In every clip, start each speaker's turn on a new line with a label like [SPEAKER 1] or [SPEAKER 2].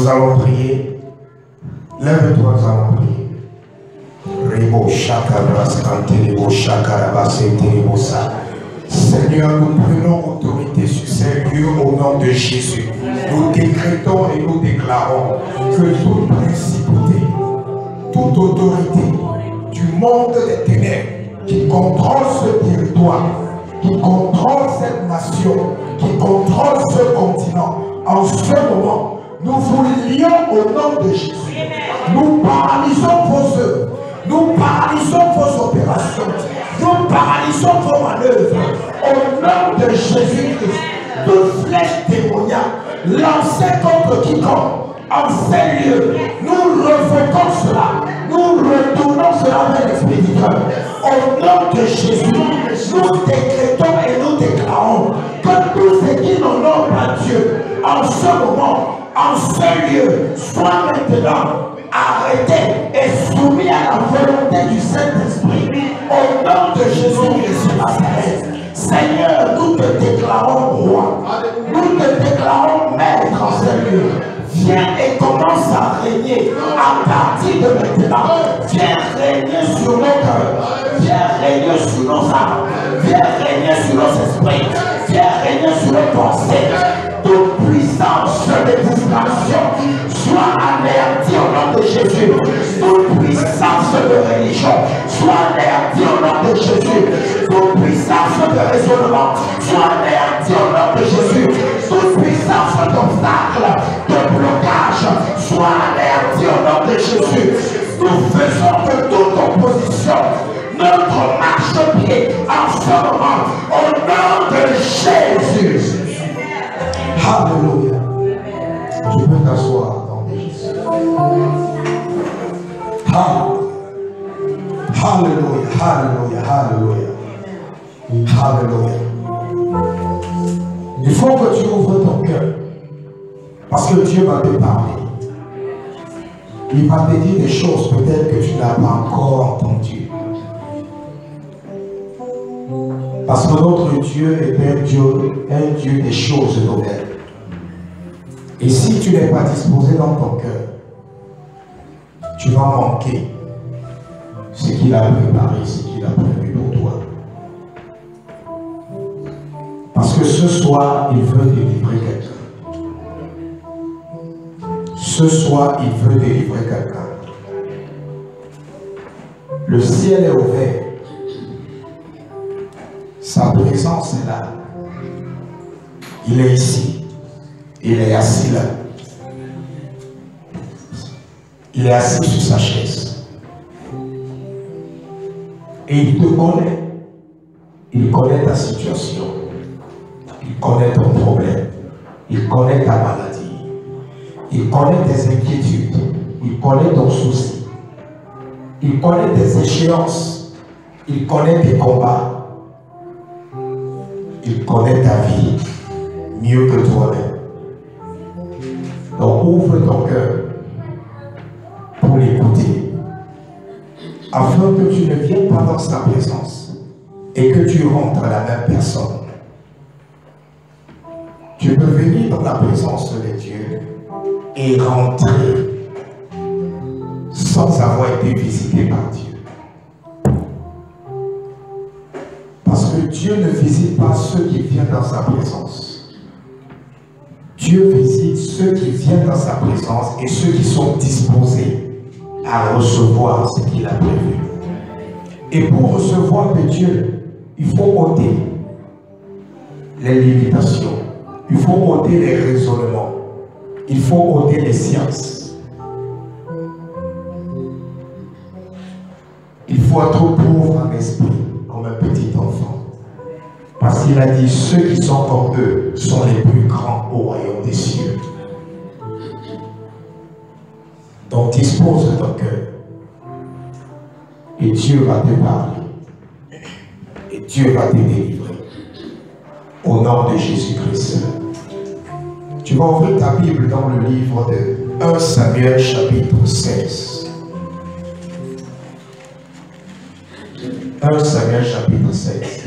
[SPEAKER 1] Nous allons prier. Lève-toi, nous allons prier. Rebo Shakarabas Kantelebo Shakarabas. Seigneur, nous prenons autorité sur ces lieux au nom de Jésus. Nous décrétons et nous déclarons que toute principauté, toute autorité du monde des ténèbres qui contrôle ce territoire, qui contrôle cette nation, qui contrôle ce continent, en ce moment, nous vous lions au nom de Jésus. Nous paralysons vos œuvres, nous paralysons vos opérations, nous paralysons vos manœuvres au nom de Jésus-Christ. Toute flèche démoniaque lancée contre quiconque en ces lieux, nous rejetons cela, nous retournons cela vers l'expéditeur. Au nom de Jésus, nous décrétons et nous déclarons que tous ceux qui n'honorent pas Dieu en ce moment, en ce lieu, soient maintenant arrêtés et soumis à la volonté du Saint-Esprit. Au nom de Jésus-Christ de Nazareth, Seigneur, nous te déclarons roi, nous te déclarons maître en ce lieu. Viens et commence à régner à partir de maintenant. Viens régner sur nos cœurs, viens régner sur nos âmes, viens régner sur nos esprits, viens régner sur nos pensées. Toute puissance de distraction soit anéantie au nom de Jésus. Toute puissance de religion soit anéantie au nom de Jésus. Toute puissance de raisonnement soit anéantie au nom de Jésus. Toute puissance d'obstacle, de blocage soit anéantie au nom de Jésus. Nous faisons que toute opposition, notre marche-pied en ce moment, au nom de Jésus. Alléluia. Tu peux t'asseoir dans Jésus. Alléluia, alléluia, alléluia. Alléluia. Il faut que tu ouvres ton cœur. Parce que Dieu va te parler. Il va te dire des choses peut-être que tu n'as pas encore entendues. Parce que notre Dieu est un Dieu des choses nouvelles. Et si tu n'es pas disposé dans ton cœur, tu vas manquer ce qu'il a préparé, ce qu'il a prévu pour toi. Parce que ce soir, il veut délivrer quelqu'un. Ce soir, il veut délivrer quelqu'un. Le ciel est ouvert. Sa présence est là. Il est ici. Il est assis là. Il est assis sur sa chaise. Et il te connaît. Il connaît ta situation. Il connaît ton problème. Il connaît ta maladie. Il connaît tes inquiétudes. Il connaît ton souci. Il connaît tes échéances. Il connaît tes combats. Il connaît ta vie mieux que toi-même. Donc ouvre ton cœur pour l'écouter, afin que tu ne viennes pas dans sa présence et que tu rentres à la même personne. Tu peux venir dans la présence de Dieu et rentrer sans avoir été visité par Dieu. Parce que Dieu ne visite pas ceux qui viennent dans sa présence. Dieu visite ceux qui viennent dans sa présence et ceux qui sont disposés à recevoir ce qu'il a prévu. Et pour recevoir de Dieu, il faut ôter les limitations, il faut ôter les raisonnements, il faut ôter les sciences. Il faut être pauvre en esprit, comme un petit enfant. Parce qu'il a dit, ceux qui sont comme eux sont les plus grands au royaume des cieux. Donc dispose de ton cœur. Et Dieu va te parler. Et Dieu va te délivrer. Au nom de Jésus-Christ. Tu vas ouvrir ta Bible dans le livre de 1 Samuel chapitre 16. 1 Samuel chapitre 16.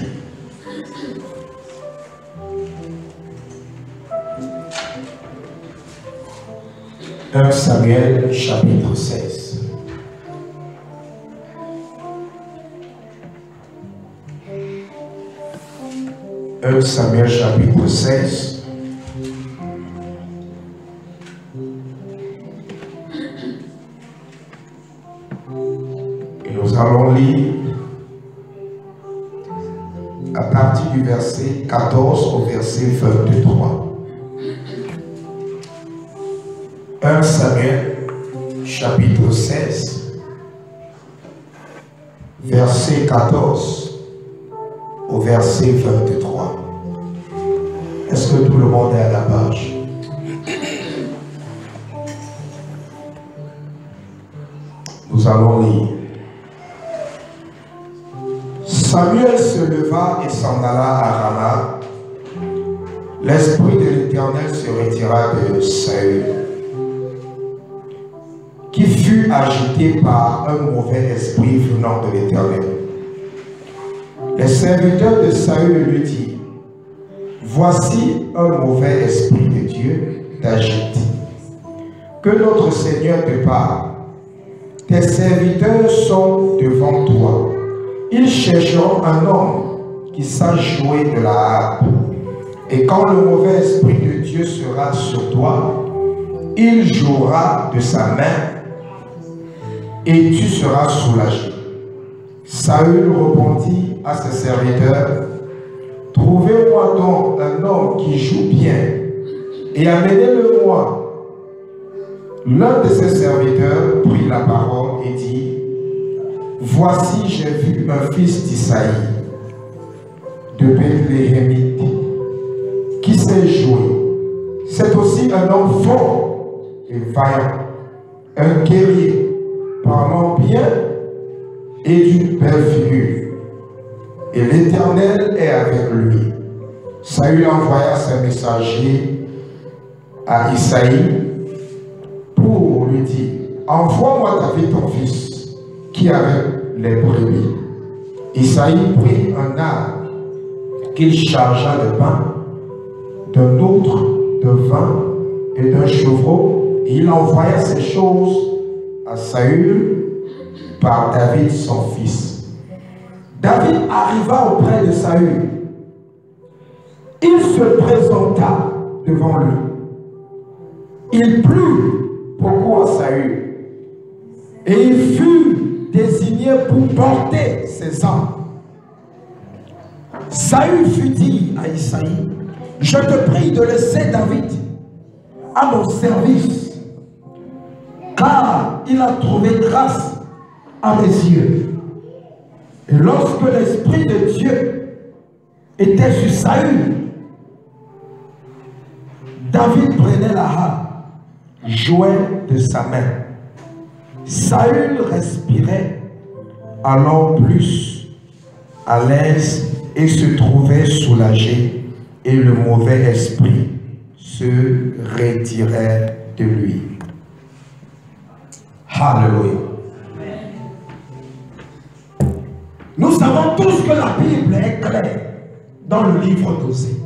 [SPEAKER 1] 1 Samuel chapitre 16. Samuel chapitre 16. Et nous allons lire à partir du verset 14 au verset 23. 1 Samuel chapitre 16, verset 14 au verset 23. Est-ce que tout le monde est à la page? Nous allons lire. Samuel se leva et s'en alla à Rama. L'esprit de l'Éternel se retira de Saül, qui fut agité par un mauvais esprit venant de l'Éternel. Les serviteurs de Saül lui dirent: voici un mauvais esprit de Dieu t'agite. Que notre Seigneur te parle. Tes serviteurs sont devant toi. Ils chercheront un homme qui sache jouer de la harpe. Et quand le mauvais esprit de Dieu sera sur toi, il jouera de sa main et tu seras soulagé. Saül répondit à ses serviteurs: trouvez-moi donc un homme qui joue bien et amenez-le-moi. L'un de ses serviteurs prit la parole et dit: voici, j'ai vu un fils d'Isaïe de Bethléemite qui sait jouer. C'est aussi un homme fort et vaillant, un guerrier, parlant bien et d'une belle figure. Et l'Éternel est avec lui. Saül envoya ses messagers à Isaïe pour lui dire: envoie-moi David ton fils, qui avait les brebis. Isaïe prit un arbre qu'il chargea de pain, d'un autre de vin et d'un chevreau, et il envoya ces choses à Saül par David son fils. David arriva auprès de Saül. Il se présenta devant lui. Il plut beaucoup à Saül et il fut désigné pour porter ses armes. Saül fut dit à Isaïe: je te prie de laisser David à mon service, car il a trouvé grâce à mes yeux. Et lorsque l'Esprit de Dieu était sur Saül, David prenait la harpe, jouait de sa main. Saül respirait alors plus à l'aise et se trouvait soulagé, et le mauvais esprit se retirait de lui. Alléluia. Nous savons tous que la Bible est claire dans le livre d'Osée.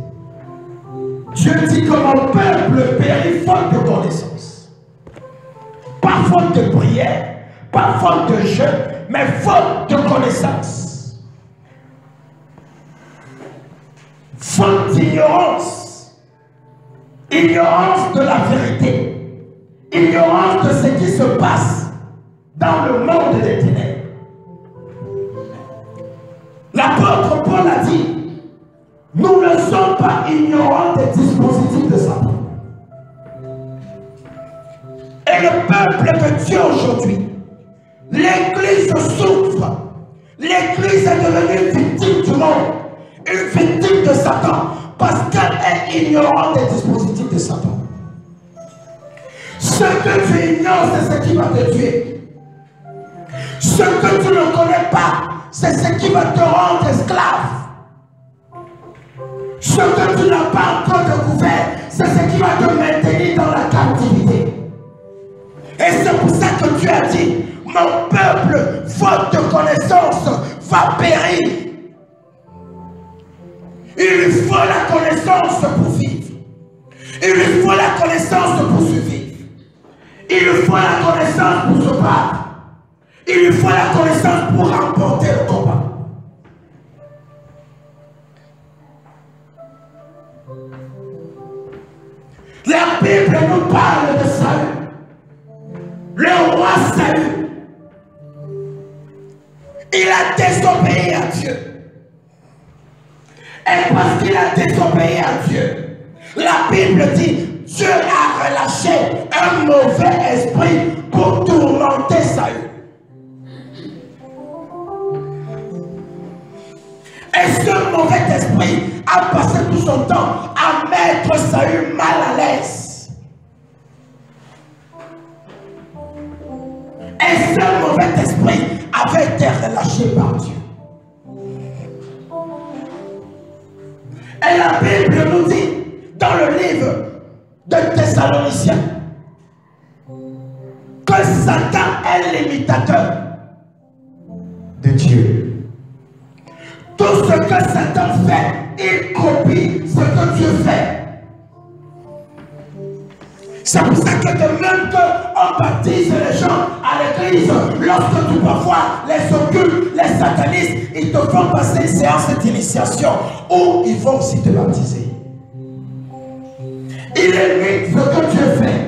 [SPEAKER 1] Dieu dit que mon peuple périt faute de connaissance. Pas faute de prière, pas faute de jeûne, mais faute de connaissance. Faute d'ignorance. Ignorance de la vérité. Ignorance de ce qui se passe dans le monde des ténèbres. L'apôtre Paul a dit: nous ne sommes pas ignorants des dispositifs de Satan. Et le peuple de Dieu aujourd'hui, l'Église souffre. L'Église est devenue victime du monde, une victime de Satan, parce qu'elle est ignorante des dispositifs de Satan. Ce que tu ignores, c'est ce qui va te tuer. Ce que tu ne connais pas, c'est ce qui va te rendre esclave. Ce que tu n'as pas encore découvert, c'est ce qui va te maintenir dans la captivité. Et c'est pour ça que Dieu a dit: mon peuple, faute de connaissance, va périr. Il lui faut la connaissance pour vivre. Il lui faut la connaissance pour survivre. Il lui faut la connaissance pour se battre. Il lui faut la connaissance pour remporter le combat. La Bible nous parle de Saül. Le roi Saül. Il a désobéi à Dieu. Et parce qu'il a désobéi à Dieu, la Bible dit, Dieu a relâché un mauvais esprit pour tourmenter Saül. Et ce mauvais esprit a passé tout son temps à mettre Saül mal à l'aise. Et ce mauvais esprit avait été relâché par Dieu. Et la Bible nous dit, dans le livre de Thessaloniciens, que Satan est l'imitateur de Dieu. Tout ce que Satan fait, il copie ce que Dieu fait. C'est pour ça que de même qu'on baptise les gens à l'église, lorsque tu vas voir les occultes, les satanistes, ils te font passer une séance d'initiation où ils vont aussi te baptiser. Il imite ce que Dieu fait,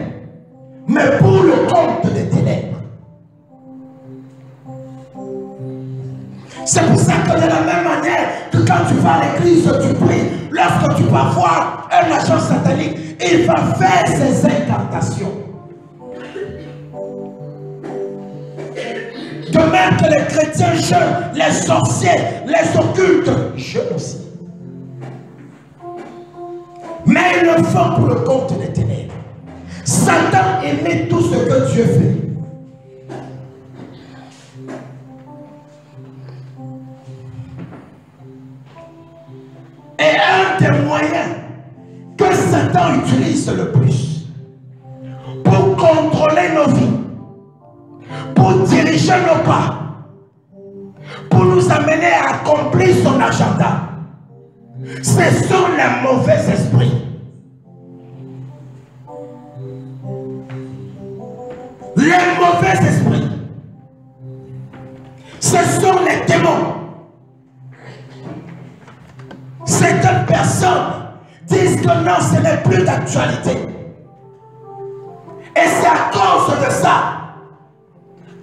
[SPEAKER 1] mais pour le compte des ténèbres. C'est pour ça que de la même manière que quand tu vas à l'église, tu pries, lorsque tu vas voir un agent satanique, il va faire ses incantations. De même que les chrétiens jeûnent, les sorciers, les occultes jeûnent aussi. Mais ils le font pour le compte des ténèbres. Satan imite tout ce que Dieu fait. Et un des moyens que Satan utilise le plus pour contrôler nos vies, pour diriger nos pas, pour nous amener à accomplir son agenda, ce sont les mauvais esprits. Les mauvais esprits, ce sont les démons. Certaines personnes disent que non, ce n'est plus d'actualité. Et c'est à cause de ça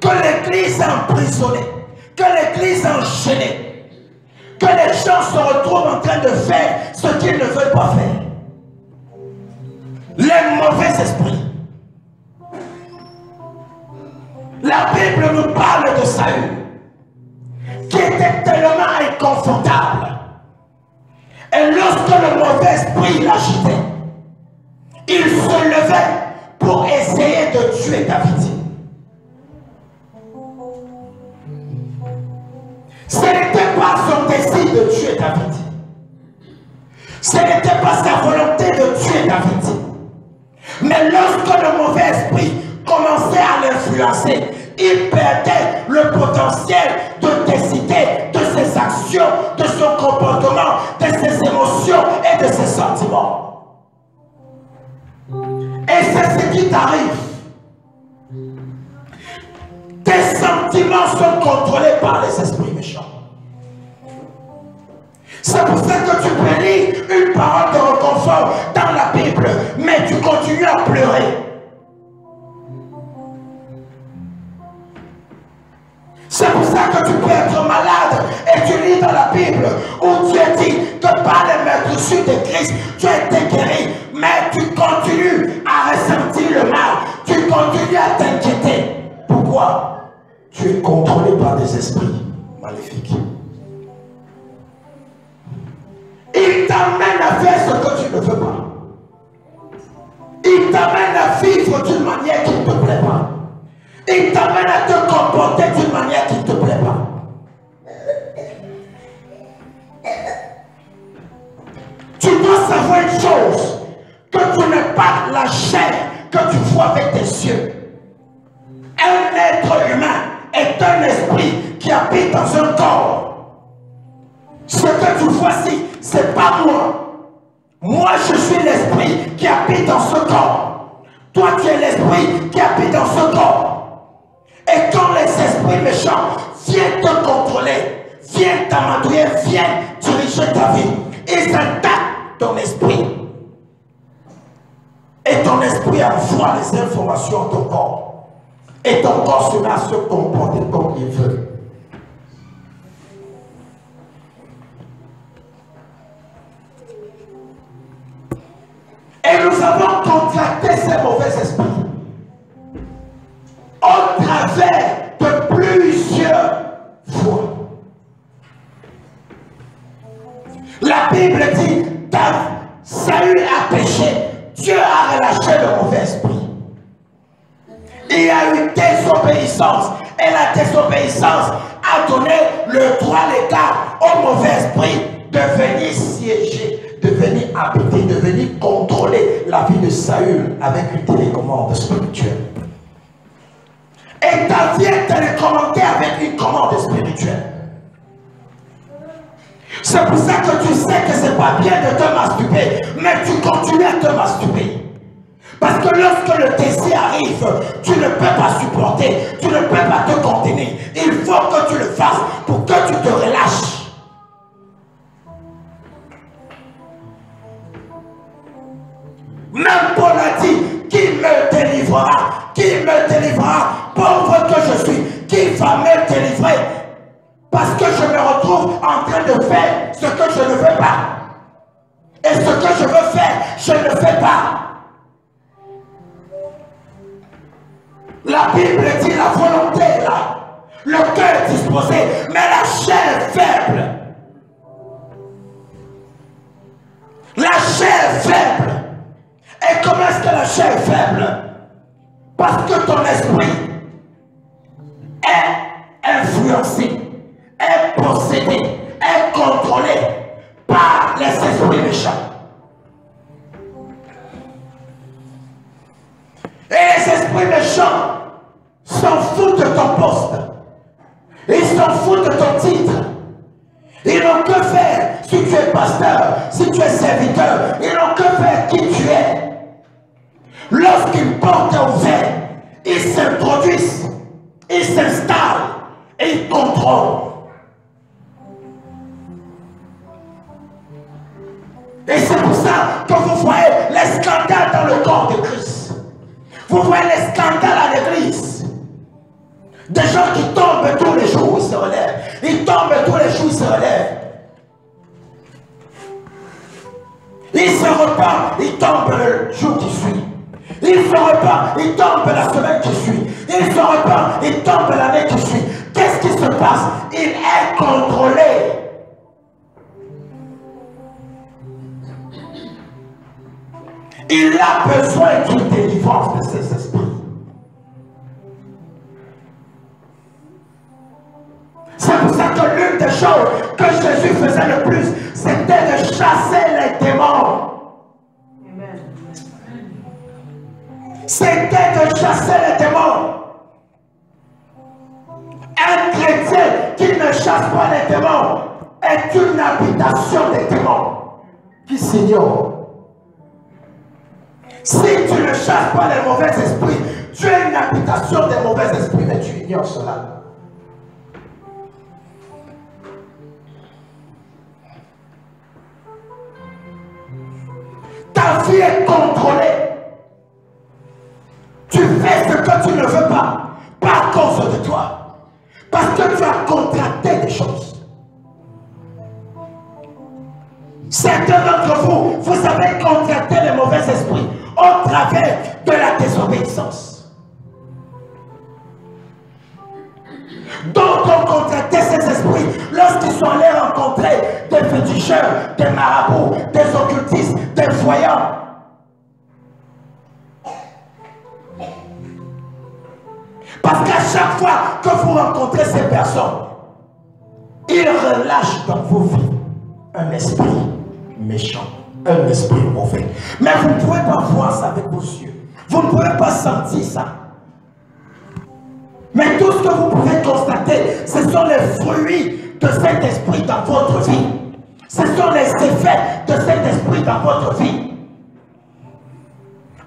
[SPEAKER 1] que l'église est emprisonnée, que l'église est enchaînée, que les gens se retrouvent en train de faire ce qu'ils ne veulent pas faire. Les mauvais esprits. La Bible nous parle de Saül, qui était tellement inconfortable. Et lorsque le mauvais esprit l'agitait, il se levait pour essayer de tuer David. Ce n'était pas son désir de tuer David. Ce n'était pas sa volonté de tuer David. Mais lorsque le mauvais esprit commençait à l'influencer, il perdait le potentiel de décider de ses actions, de son comportement, de ses émotions et de ses sentiments. Et c'est ce qui t'arrive. Tes sentiments sont contrôlés par les esprits méchants. C'est pour ça que tu peux lire une parole de réconfort dans la Bible, mais tu continues à pleurer. C'est pour ça que tu peux être malade et tu lis dans la Bible où Dieu dit que par les meurtrissures de Christ, tu as été guéri, mais tu continues à ressentir le mal, tu continues à t'inquiéter. Pourquoi? Tu es contrôlé par des esprits maléfiques. Il t'amène à faire ce que tu ne veux pas. Il t'amène à vivre d'une manière qui ne te plaît pas. Il t'amène à te comporter d'une manière qui ne te plaît pas. Tu dois savoir une chose, que tu n'es pas la chair que tu vois avec tes yeux. Un être humain est un esprit qui habite dans un corps. Ce que tu vois ici, ce n'est pas moi. Moi, je suis l'esprit qui habite dans ce corps. Toi, tu es l'esprit qui habite dans ce corps. Et quand les esprits méchants viennent te contrôler, viennent t'amadouer, viennent diriger ta vie, ils attaquent ton esprit. Et ton esprit envoie les informations à ton corps. Et ton corps se met à se comporter comme il veut. Et nous avons contracté ces mauvais esprits au travers de plusieurs fois. La Bible dit, Saül a péché, Dieu a relâché le mauvais esprit. Il y a eu désobéissance, et la désobéissance a donné le droit légal au mauvais esprit de venir siéger, de venir habiter, de venir contrôler la vie de Saül avec une télécommande spirituelle. Et ta vie est télécommandée avec une commande spirituelle. C'est pour ça que tu sais que c'est pas bien de te masturber, mais tu continues à te masturber. Parce que lorsque le désir arrive, tu ne peux pas supporter, tu ne peux pas te contenir. Il faut que tu le fasses pour que tu te relâches. Même Paul a dit, qui me délivrera, pauvre que je suis, qui va me délivrer? Parce que je me retrouve en train de faire ce que je ne veux pas. Et ce que je veux faire, je ne fais pas. La Bible dit la volonté est là. Le cœur est disposé, mais la chair est faible. La chair est faible. Et comment est-ce que la chair est faible? Parce que ton esprit est influencé, est possédé, est contrôlé par les esprits méchants. Et les esprits méchants s'en foutent de ton poste. Ils s'en foutent de ton titre. Ils n'ont que faire si tu es pasteur, si tu es serviteur. Ils n'ont que faire qui tu es. Lorsqu'ils portent ouvert, ils s'introduisent, ils s'installent et ils contrôlent. Et c'est pour ça que vous voyez les scandales dans le corps de Christ. Vous voyez les scandales à l'église. Des gens qui tombent tous les jours, ils se relèvent. Ils tombent tous les jours, ils se relèvent. Ils se repentent, ils tombent le jour qui suit. Ils se repentent, ils tombent la semaine qui suit. Ils se repentent, ils tombent l'année qui suit. Qu'est-ce qui se passe? Il est contrôlé. Il a besoin d'une délivrance de ses esprits. C'est pour ça que l'une des choses que Jésus faisait le plus, c'était de chasser les démons. C'était de chasser les démons. Un chrétien qui ne chasse pas les démons est une habitation des démons qui s'ignore. Si tu ne chasses pas les mauvais esprits, tu es une habitation des mauvais esprits, mais tu ignores cela. Ta vie est contrôlée. Tu fais ce que tu ne veux pas, à cause de toi. Parce que tu as contracté des choses. Certains d'entre vous, vous avez contracté les mauvais esprits au travers de la désobéissance. D'autres ont contracté ces esprits lorsqu'ils sont allés rencontrer des féticheurs, des marabouts, des occultistes, des voyants. Parce qu'à chaque fois que vous rencontrez ces personnes, ils relâchent dans vos vies un esprit méchant, un esprit mauvais. Mais vous ne pouvez pas voir ça avec vos yeux. Vous ne pouvez pas sentir ça. Mais tout ce que vous pouvez constater, ce sont les fruits de cet esprit dans votre vie. Ce sont les effets de cet esprit dans votre vie.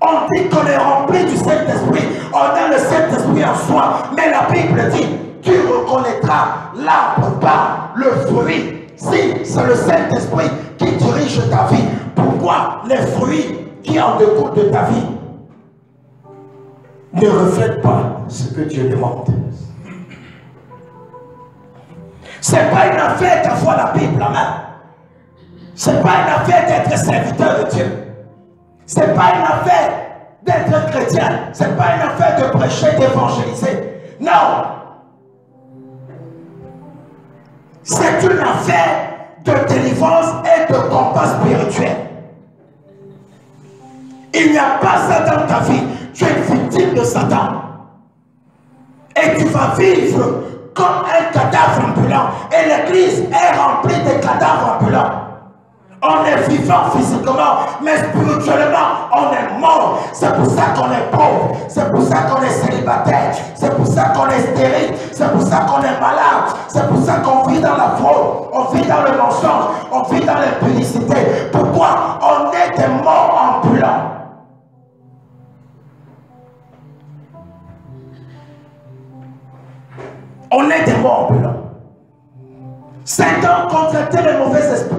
[SPEAKER 1] On dit qu'on est rempli du Saint-Esprit. On a le Saint-Esprit en soi. Mais la Bible dit, tu reconnaîtras l'arbre par le fruit. Si c'est le Saint-Esprit qui dirige ta vie, pourquoi les fruits qui en découlent de ta vie ne reflètent pas ce que Dieu demande? Ce n'est pas une affaire d'avoir la Bible en main. Ce n'est pas une affaire d'être serviteur de Dieu. Ce n'est pas une affaire d'être chrétien. Ce n'est pas une affaire de prêcher, d'évangéliser. Non. C'est une affaire de délivrance et de combat spirituel. Il n'y a pas ça dans ta vie. Tu es victime de Satan. Et tu vas vivre comme un cadavre ambulant. Et l'église est remplie de cadavres ambulants. On est vivant physiquement, mais spirituellement, on est mort. C'est pour ça qu'on est pauvre. C'est pour ça qu'on est célibataire. C'est pour ça qu'on est stérile. C'est pour ça qu'on est malade. C'est pour ça qu'on vit dans la fraude. On vit dans le mensonge. On vit dans l'impudicité. Pourquoi? On est des morts ambulants. On est des morts ambulants. Satan contractait les mauvais esprits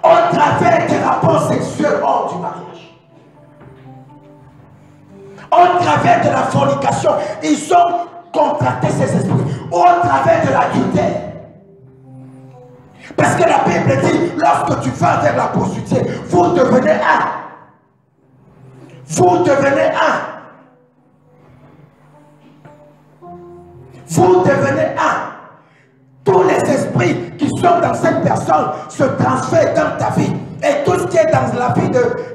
[SPEAKER 1] au travers des rapports sexuels hors du mariage. Au travers de la fornication, ils ont contracté ces esprits. Au travers de l'adultère. Parce que la Bible dit, lorsque tu vas vers la prostituée, vous devenez un. Vous devenez un. Vous devenez un. Tous les esprits qui sont dans cette personne se transfèrent dans ta vie. Et tout ce qui est dans la vie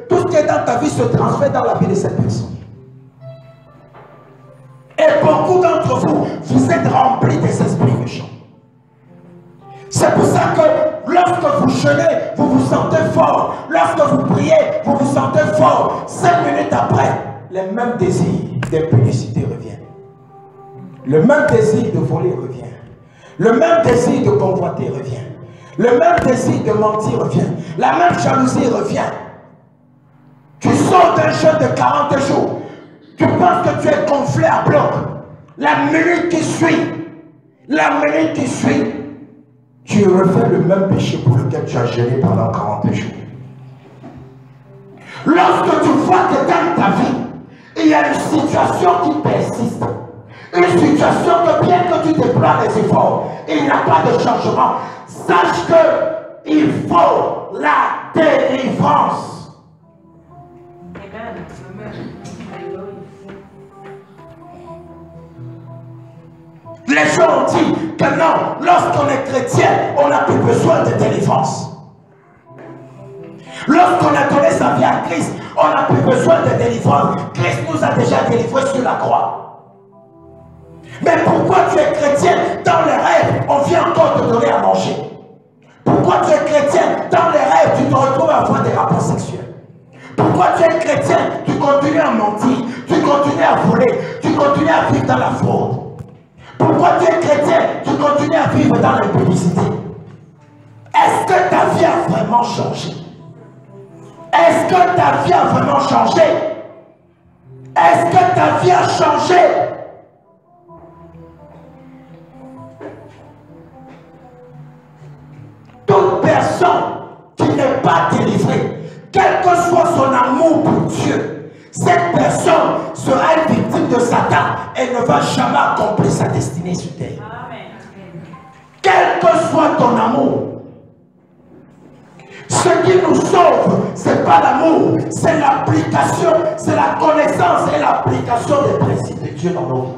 [SPEAKER 1] tout ce qui est dans ta vie se transfère dans la vie de cette personne. Et beaucoup d'entre vous, vous êtes remplis des esprits méchants. C'est pour ça que lorsque vous jeûnez, vous vous sentez fort. Lorsque vous priez, vous vous sentez fort. 5 minutes après, les mêmes désirs d'impudicité reviennent. Le même désir de voler revient. Le même désir de convoiter revient. Le même désir de mentir revient. La même jalousie revient. Tu sors d'un jeûne de 40 jours. Tu penses que tu es gonflé à bloc. La minute qui suit, tu refais le même péché pour lequel tu as jeûné pendant 40 jours. Lorsque tu vois que dans ta vie, il y a une situation qui persiste, une situation que bien que tu déploies les efforts, il n'y a pas de changement, sache que il faut la délivrance. Amen. Les gens ont dit que non, lorsqu'on est chrétien, on n'a plus besoin de délivrance. Lorsqu'on a donné sa vie à Christ, on n'a plus besoin de délivrance. Christ nous a déjà délivrés sur la croix. Mais pourquoi tu es chrétien? Dans les rêves, on vient encore te donner à manger. Pourquoi tu es chrétien? Dans les rêves, tu te retrouves à avoir des rapports sexuels. Pourquoi tu es chrétien? Tu continues à mentir, tu continues à voler, tu continues à vivre dans la fraude. Pourquoi tu es chrétien? Tu continues à vivre dans l'impudicité. Est-ce que ta vie a vraiment changé? Est-ce que ta vie a vraiment changé? Est-ce que ta vie a changé? Toute personne qui n'est pas délivrée, quel que soit son amour pour Dieu, cette personne sera une victime de Satan et ne va jamais accomplir sa destinée sur terre. Amen. Quel que soit ton amour, ce qui nous sauve, ce n'est pas l'amour, c'est l'application, c'est la connaissance et l'application des principes de Dieu dans nos vies.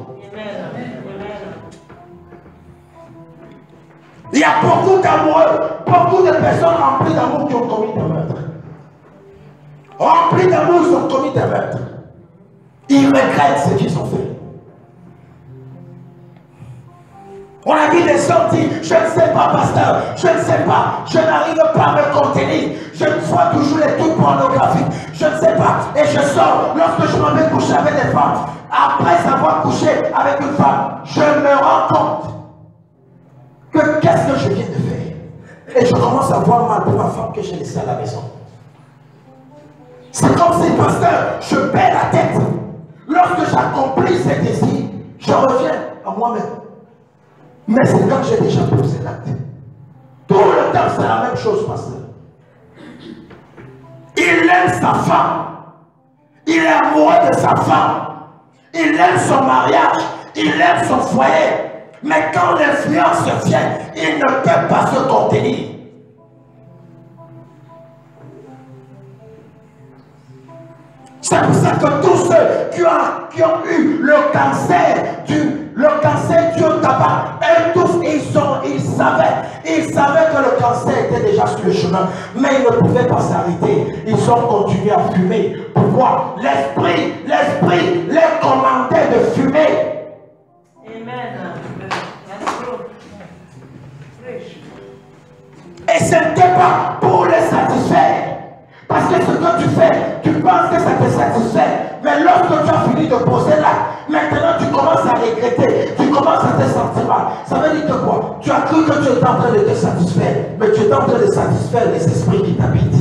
[SPEAKER 1] Il y a beaucoup d'amoureux, beaucoup de personnes remplies d'amour qui ont commis des meurtres. Remplis d'amour, ils ont commis des meurtres. Ils regrettent ce qu'ils ont fait. On a vu des gens dire, je ne sais pas, pasteur, je ne sais pas, je n'arrive pas à me contenir, je vois toujours les trucs pornographiques, je ne sais pas, et je sors, lorsque je m'en vais coucher avec des femmes, après avoir couché avec une femme, je me rends compte que qu'est-ce que je viens de faire? Et je commence à voir mal pour ma femme que j'ai laissée à la maison. C'est comme si, pasteur, je perds la tête. Lorsque j'accomplis ces désirs, je reviens à moi-même. Mais c'est quand j'ai déjà posé l'acte. Tout le temps, c'est la même chose, pasteur. Il aime sa femme. Il est amoureux de sa femme. Il aime son mariage. Il aime son foyer. Mais quand l'influence vient, il ne peut pas se contenir. C'est pour ça que tous ceux qui ont eu le cancer du tabac, eux tous, ils savaient que le cancer était déjà sur le chemin, mais ils ne pouvaient pas s'arrêter. Ils ont continué à fumer. Pourquoi? L'esprit les commandait de fumer.
[SPEAKER 2] Amen.
[SPEAKER 1] Et ce n'était pas pour les satisfaire. Parce que ce que tu fais, tu penses que ça te satisfait. Mais lorsque tu as fini de poser l'acte, maintenant tu commences à regretter, tu commences à te sentir mal. Ça veut dire que quoi? Tu as cru que tu étais en train de te satisfaire, mais tu es en train de satisfaire les esprits qui t'habitent.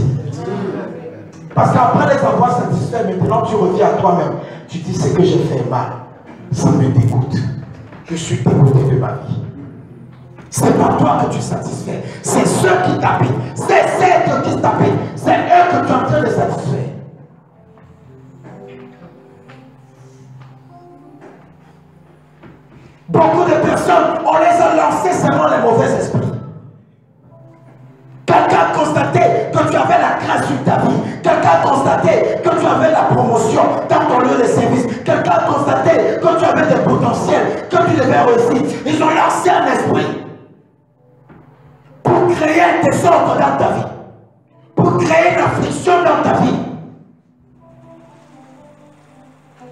[SPEAKER 1] Parce qu'après les avoir satisfaits, maintenant tu reviens à toi-même. Tu dis, ce que j'ai fait mal, ça me dégoûte. Je suis dégoûté de ma vie. Ce n'est pas toi que tu satisfais, c'est ceux qui t'habitent, c'est celles qui t'habitent, c'est eux que tu es en train de satisfaire. Beaucoup de personnes, on les a lancées seulement les mauvais esprits. Quelqu'un a constaté que tu avais la grâce sur ta vie. Quelqu'un a constaté que tu avais la promotion dans ton lieu de service. Quelqu'un a constaté que tu avais des potentiels, que tu devais réussir. Ils ont lancé un esprit pour créer un désordre dans ta vie, pour créer une affliction dans ta vie.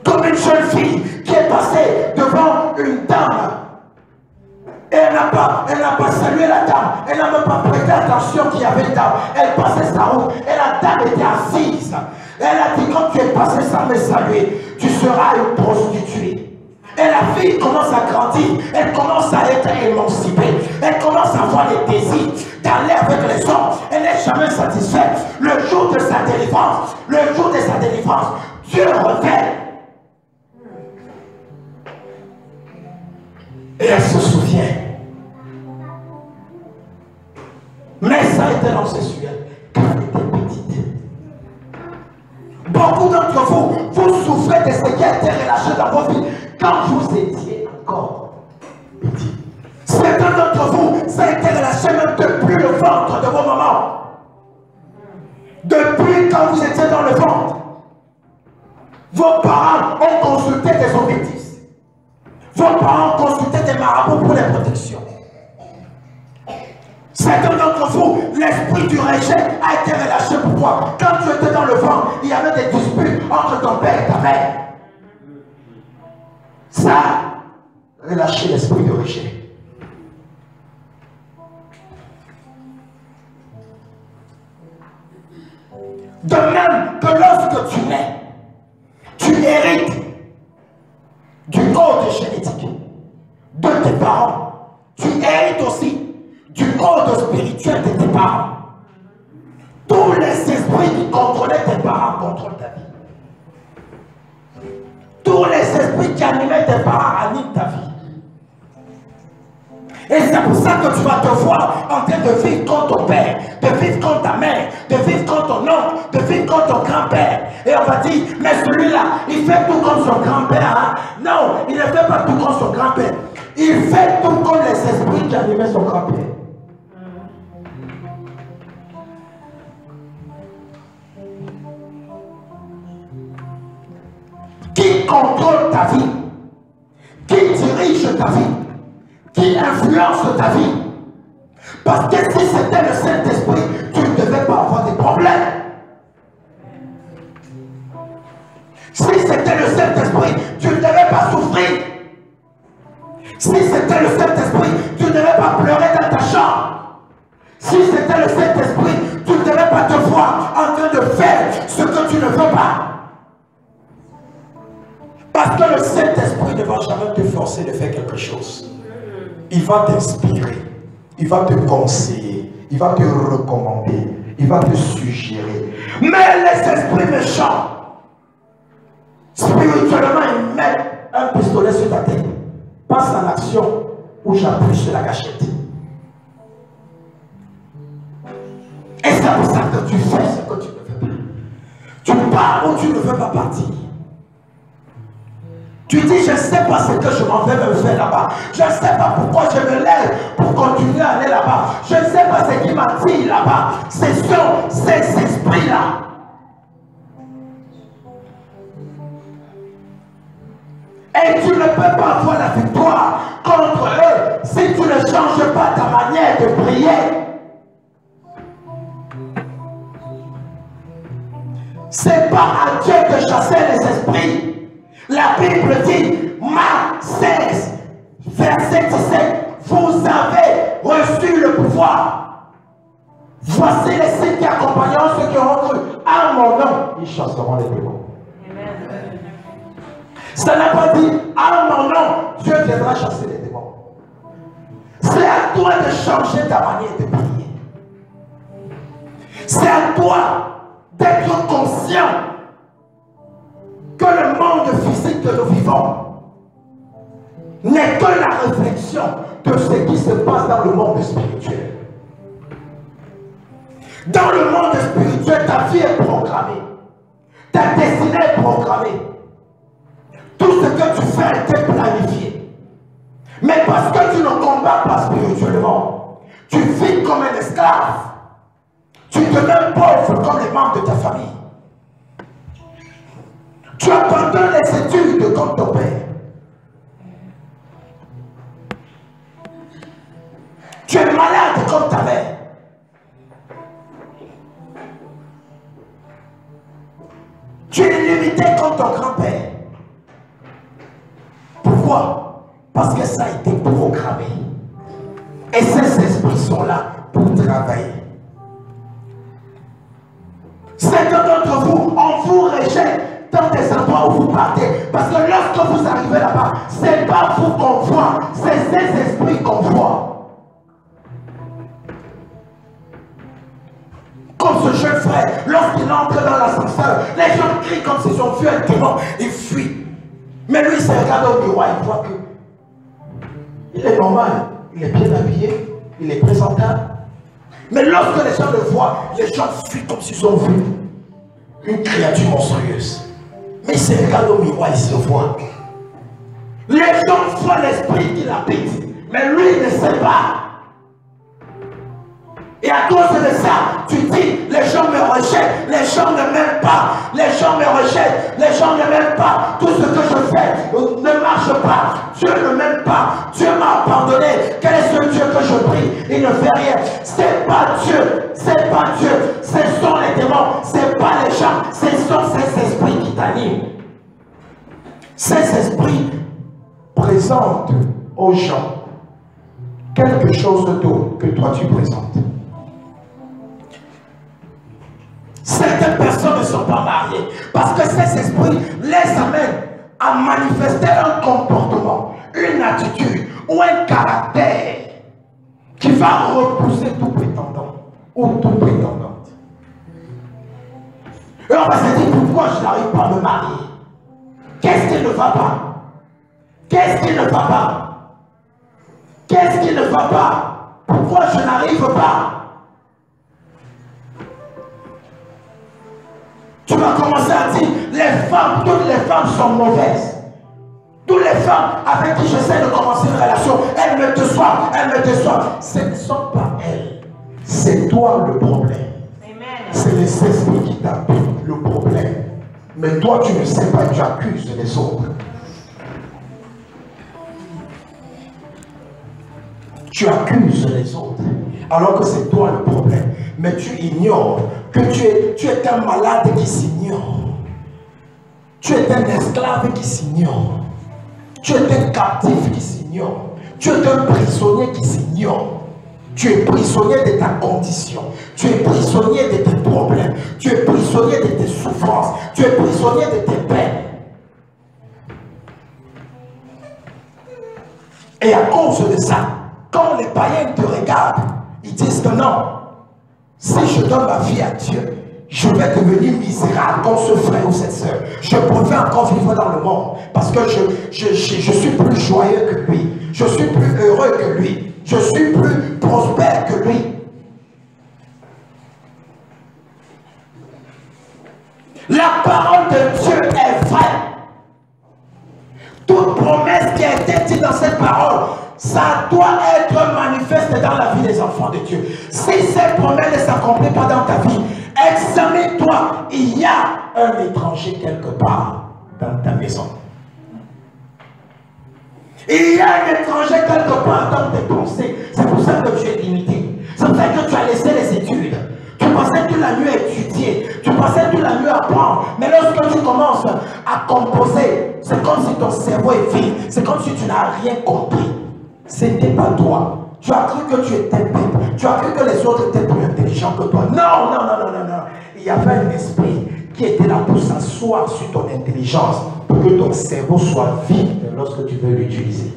[SPEAKER 1] Comme une jeune fille qui est passée devant une dame et elle n'a pas salué la dame, elle n'a même pas prêté attention qu'il y avait une dame. Elle passait sa route et la dame était assise. Elle a dit, quand tu es passé sans me saluer, tu seras une prostituée. Et la fille commence à grandir, elle commence à être émancipée, elle commence à avoir des désirs d'aller avec les hommes, elle n'est jamais satisfaite. Le jour de sa délivrance, Dieu revient. Et elle se souvient. Mais ça a été lancé sur elle quand elle était petite. Beaucoup d'entre vous, vous souffrez de ce qui a été relâché dans vos vies quand vous étiez encore petit. Certains d'entre vous, ça a été relâché même depuis le ventre de vos mamans. Depuis quand vous étiez dans le ventre, vos parents ont consulté des occultistes. Vos parents ont consulté des marabouts pour les protections. Certains d'entre vous, l'esprit du rejet a été relâché. Pourquoi? Quand tu étais dans le ventre, il y avait des disputes entre ton père et ta mère. Ça a relâché l'esprit de rejet. De même que lorsque tu nais, tu hérites du code génétique de tes parents. Tu hérites aussi du code spirituel de tes parents. Tous les esprits qui contrôlaient tes parents contrôlent ta vie. Tous les esprits qui animaient tes parents animent ta vie. Et c'est pour ça que tu vas te voir en train de vivre contre ton père, de vivre contre ta mère, de vivre contre ton oncle, de vivre contre ton grand-père. Et on va dire, mais celui-là, il fait tout comme son grand-père. Hein? Non, il ne fait pas tout comme son grand-père. Il fait tout comme les esprits qui animaient son grand-père. Qui contrôle ta vie, qui dirige ta vie, qui influence ta vie. Parce que si c'était le Saint-Esprit, tu ne devais pas avoir des problèmes. Si c'était le Saint-Esprit, tu ne devais pas souffrir. Si c'était le Saint-Esprit, tu ne devais pas pleurer dans ta chambre. Si c'était le Saint-Esprit, tu ne devais pas te voir en train de faire ce que tu ne veux pas. Parce que le Saint-Esprit ne va jamais te forcer de faire quelque chose. Il va t'inspirer, il va te conseiller, il va te recommander, Il va te suggérer. Mais les esprits méchants, spirituellement, ils mettent un pistolet sur ta tête. Passe en action ou j'appuie sur la gâchette. Et c'est pour ça que tu fais ce que tu ne fais pas. Tu pars où tu ne veux pas partir. Tu dis, je ne sais pas ce que je m'en vais me faire là-bas. Je ne sais pas pourquoi je me lève pour continuer à aller là-bas. Je ne sais pas ce qui m'attire là-bas. Ce sont ces esprits-là. Et tu ne peux pas avoir la victoire contre eux si tu ne changes pas ta manière de prier. C'est pas à Dieu de chasser les esprits. La Bible dit, Marc 16, verset 17, vous avez reçu le pouvoir. Voici les signes qui accompagneront ceux qui auront cru. À mon nom, ils chasseront les démons. Ça n'a pas dit, à mon nom, Dieu viendra chasser les démons. C'est à toi de changer ta manière de prier. C'est à toi d'être conscient que le monde physique que nous vivons n'est que la réflexion de ce qui se passe dans le monde spirituel. Dans le monde spirituel, ta vie est programmée. Ta destinée est programmée. Tout ce que tu fais est planifié. Mais parce que tu ne combats pas spirituellement, tu vis comme un esclave. Tu deviens pauvre comme les membres de ta famille. Tu abandonnes les études comme ton père. Tu es malade comme ta mère. Tu es limité comme ton grand-père. Pourquoi? Parce que ça a été programmé. Et ces esprits sont là pour travailler. Certains d'entre vous, on vous rejette dans des endroits où vous partez. Parce que lorsque vous arrivez là-bas, ce n'est pas vous qu'on voit, c'est ces esprits qu'on voit. Comme ce jeune frère, lorsqu'il entre dans l'ascenseur, les gens crient comme s'ils ont vu un démon, ils fuient. Mais lui, il se regarde au miroir, il voit que il est normal, il est bien habillé, il est présentable. Mais lorsque les gens le voient, les gens fuient comme s'ils ont vu une créature monstrueuse. Mais il se regarde au miroir, il se voit. Les gens voient l'esprit qui l'habite, mais lui, il ne sait pas. Et à cause de ça, tu dis, les gens me rejettent, les gens ne m'aiment pas, les gens me rejettent, les gens ne m'aiment pas, tout ce que je fais ne marche pas, Dieu ne m'aime pas, Dieu m'a abandonné, quel est ce Dieu que je prie, il ne fait rien, c'est pas Dieu, c'est pas Dieu, ce sont les démons, c'est pas les gens, ce sont ces esprits qui t'animent. Ces esprits présentent aux gens quelque chose d'autre que toi tu présentes. Certaines personnes ne sont pas mariées parce que ces esprits les amènent à manifester un comportement, une attitude ou un caractère qui va repousser tout prétendant ou toute prétendante. Et on va se dire, pourquoi je n'arrive pas à me marier? Qu'est-ce qui ne va pas? Qu'est-ce qui ne va pas? Qu'est-ce qui ne va pas? Pourquoi je n'arrive pas? Tu vas commencer à dire, les femmes, toutes les femmes sont mauvaises. Toutes les femmes avec qui j'essaie de commencer une relation, elles me déçoivent, elles me déçoivent. Ce ne sont pas elles. C'est toi le problème. C'est les esprits qui t'habitent le problème. Mais toi, tu ne sais pas, tu accuses les autres. Tu accuses les autres, alors que c'est toi le problème. Mais tu ignores que tu es un malade qui s'ignore. Tu es un esclave qui s'ignore. Tu es un captif qui s'ignore. Tu es un prisonnier qui s'ignore. Tu es prisonnier de ta condition. Tu es prisonnier de tes problèmes. Tu es prisonnier de tes souffrances. Tu es prisonnier de tes peines. Et à cause de ça, quand les païens te regardent, ils disent que non, Si je donne ma vie à Dieu, je vais devenir misérable comme ce frère ou cette soeur. Je préfère encore vivre dans le monde parce que je suis plus joyeux que lui. Je suis plus heureux que lui. Je suis plus prospère que lui. La parole de Dieu est vraie. Toute promesse qui a été dite dans cette parole, ça doit être manifeste dans la vie des enfants de Dieu. Si cette promesse ne s'accomplit pas dans ta vie, examine-toi. Il y a un étranger quelque part dans ta maison. Il y a un étranger quelque part dans tes pensées. C'est pour ça que tu es limité. C'est pour ça que tu as laissé les études. Tu passais toute la nuit à étudier. Tu passais toute la nuit à apprendre. Mais lorsque tu commences à composer, c'est comme si ton cerveau est vide. C'est comme si tu n'as rien compris. Ce n'était pas toi. Tu as cru que tu étais bête. Tu as cru que les autres étaient plus intelligents que toi. Non, non, non, non, non, non. Il y avait un esprit qui était là pour s'asseoir sur ton intelligence, pour que ton cerveau soit vide lorsque tu veux l'utiliser.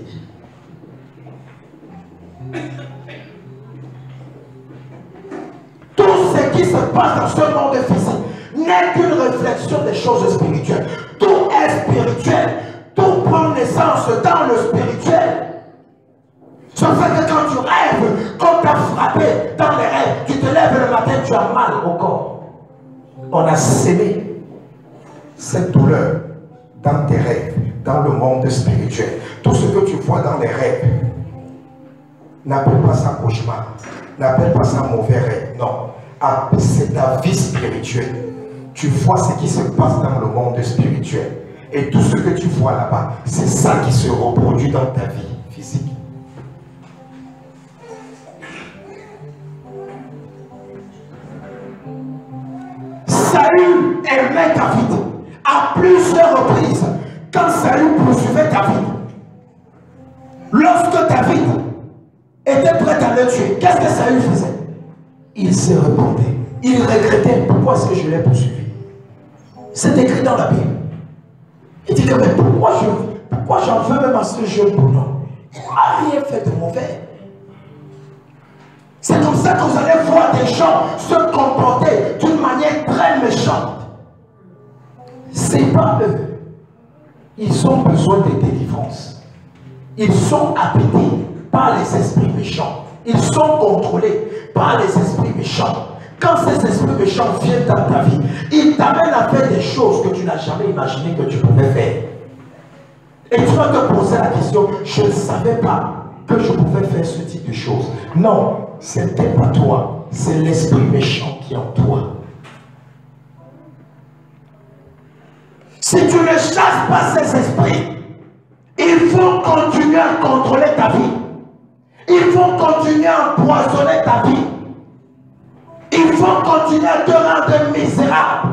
[SPEAKER 1] Tout ce qui se passe dans ce monde physique n'est qu'une réflexion des choses spirituelles. Tout est spirituel. Tout prend naissance dans le spirituel. Ça fait que quand tu rêves, quand tu as frappé dans les rêves, tu te lèves le matin, tu as mal au corps. On a sémé cette douleur dans tes rêves, dans le monde spirituel. Tout ce que tu vois dans les rêves, n'appelle pas ça cauchemar, n'appelle pas ça mauvais rêve, non. C'est ta vie spirituelle. Tu vois ce qui se passe dans le monde spirituel. Et tout ce que tu vois là-bas, c'est ça qui se reproduit dans ta vie physique. Saül aimait David à plusieurs reprises. Quand Saül poursuivait David, lorsque David était prêt à le tuer, qu'est-ce que Saül faisait? Il se repentait. Il regrettait. Pourquoi est-ce que je l'ai poursuivi? C'est écrit dans la Bible. Il dit que mais pourquoi j'en veux même à ce jeune bonhomme? Il n'a rien fait de mauvais. C'est comme ça que vous allez voir des gens se comporter d'une manière très méchante. Ce n'est pas eux. Ils ont besoin de délivrance. Ils sont habités par les esprits méchants. Ils sont contrôlés par les esprits méchants. Quand ces esprits méchants viennent dans ta vie, ils t'amènent à faire des choses que tu n'as jamais imaginé que tu pouvais faire. Et tu vas te poser la question, je ne savais pas que je pouvais faire ce type de choses. Non. Ce n'était pas toi, c'est l'esprit méchant qui est en toi. Si tu ne chasses pas ces esprits, ils vont continuer à contrôler ta vie. Ils vont continuer à empoisonner ta vie. Ils vont continuer à te rendre misérable.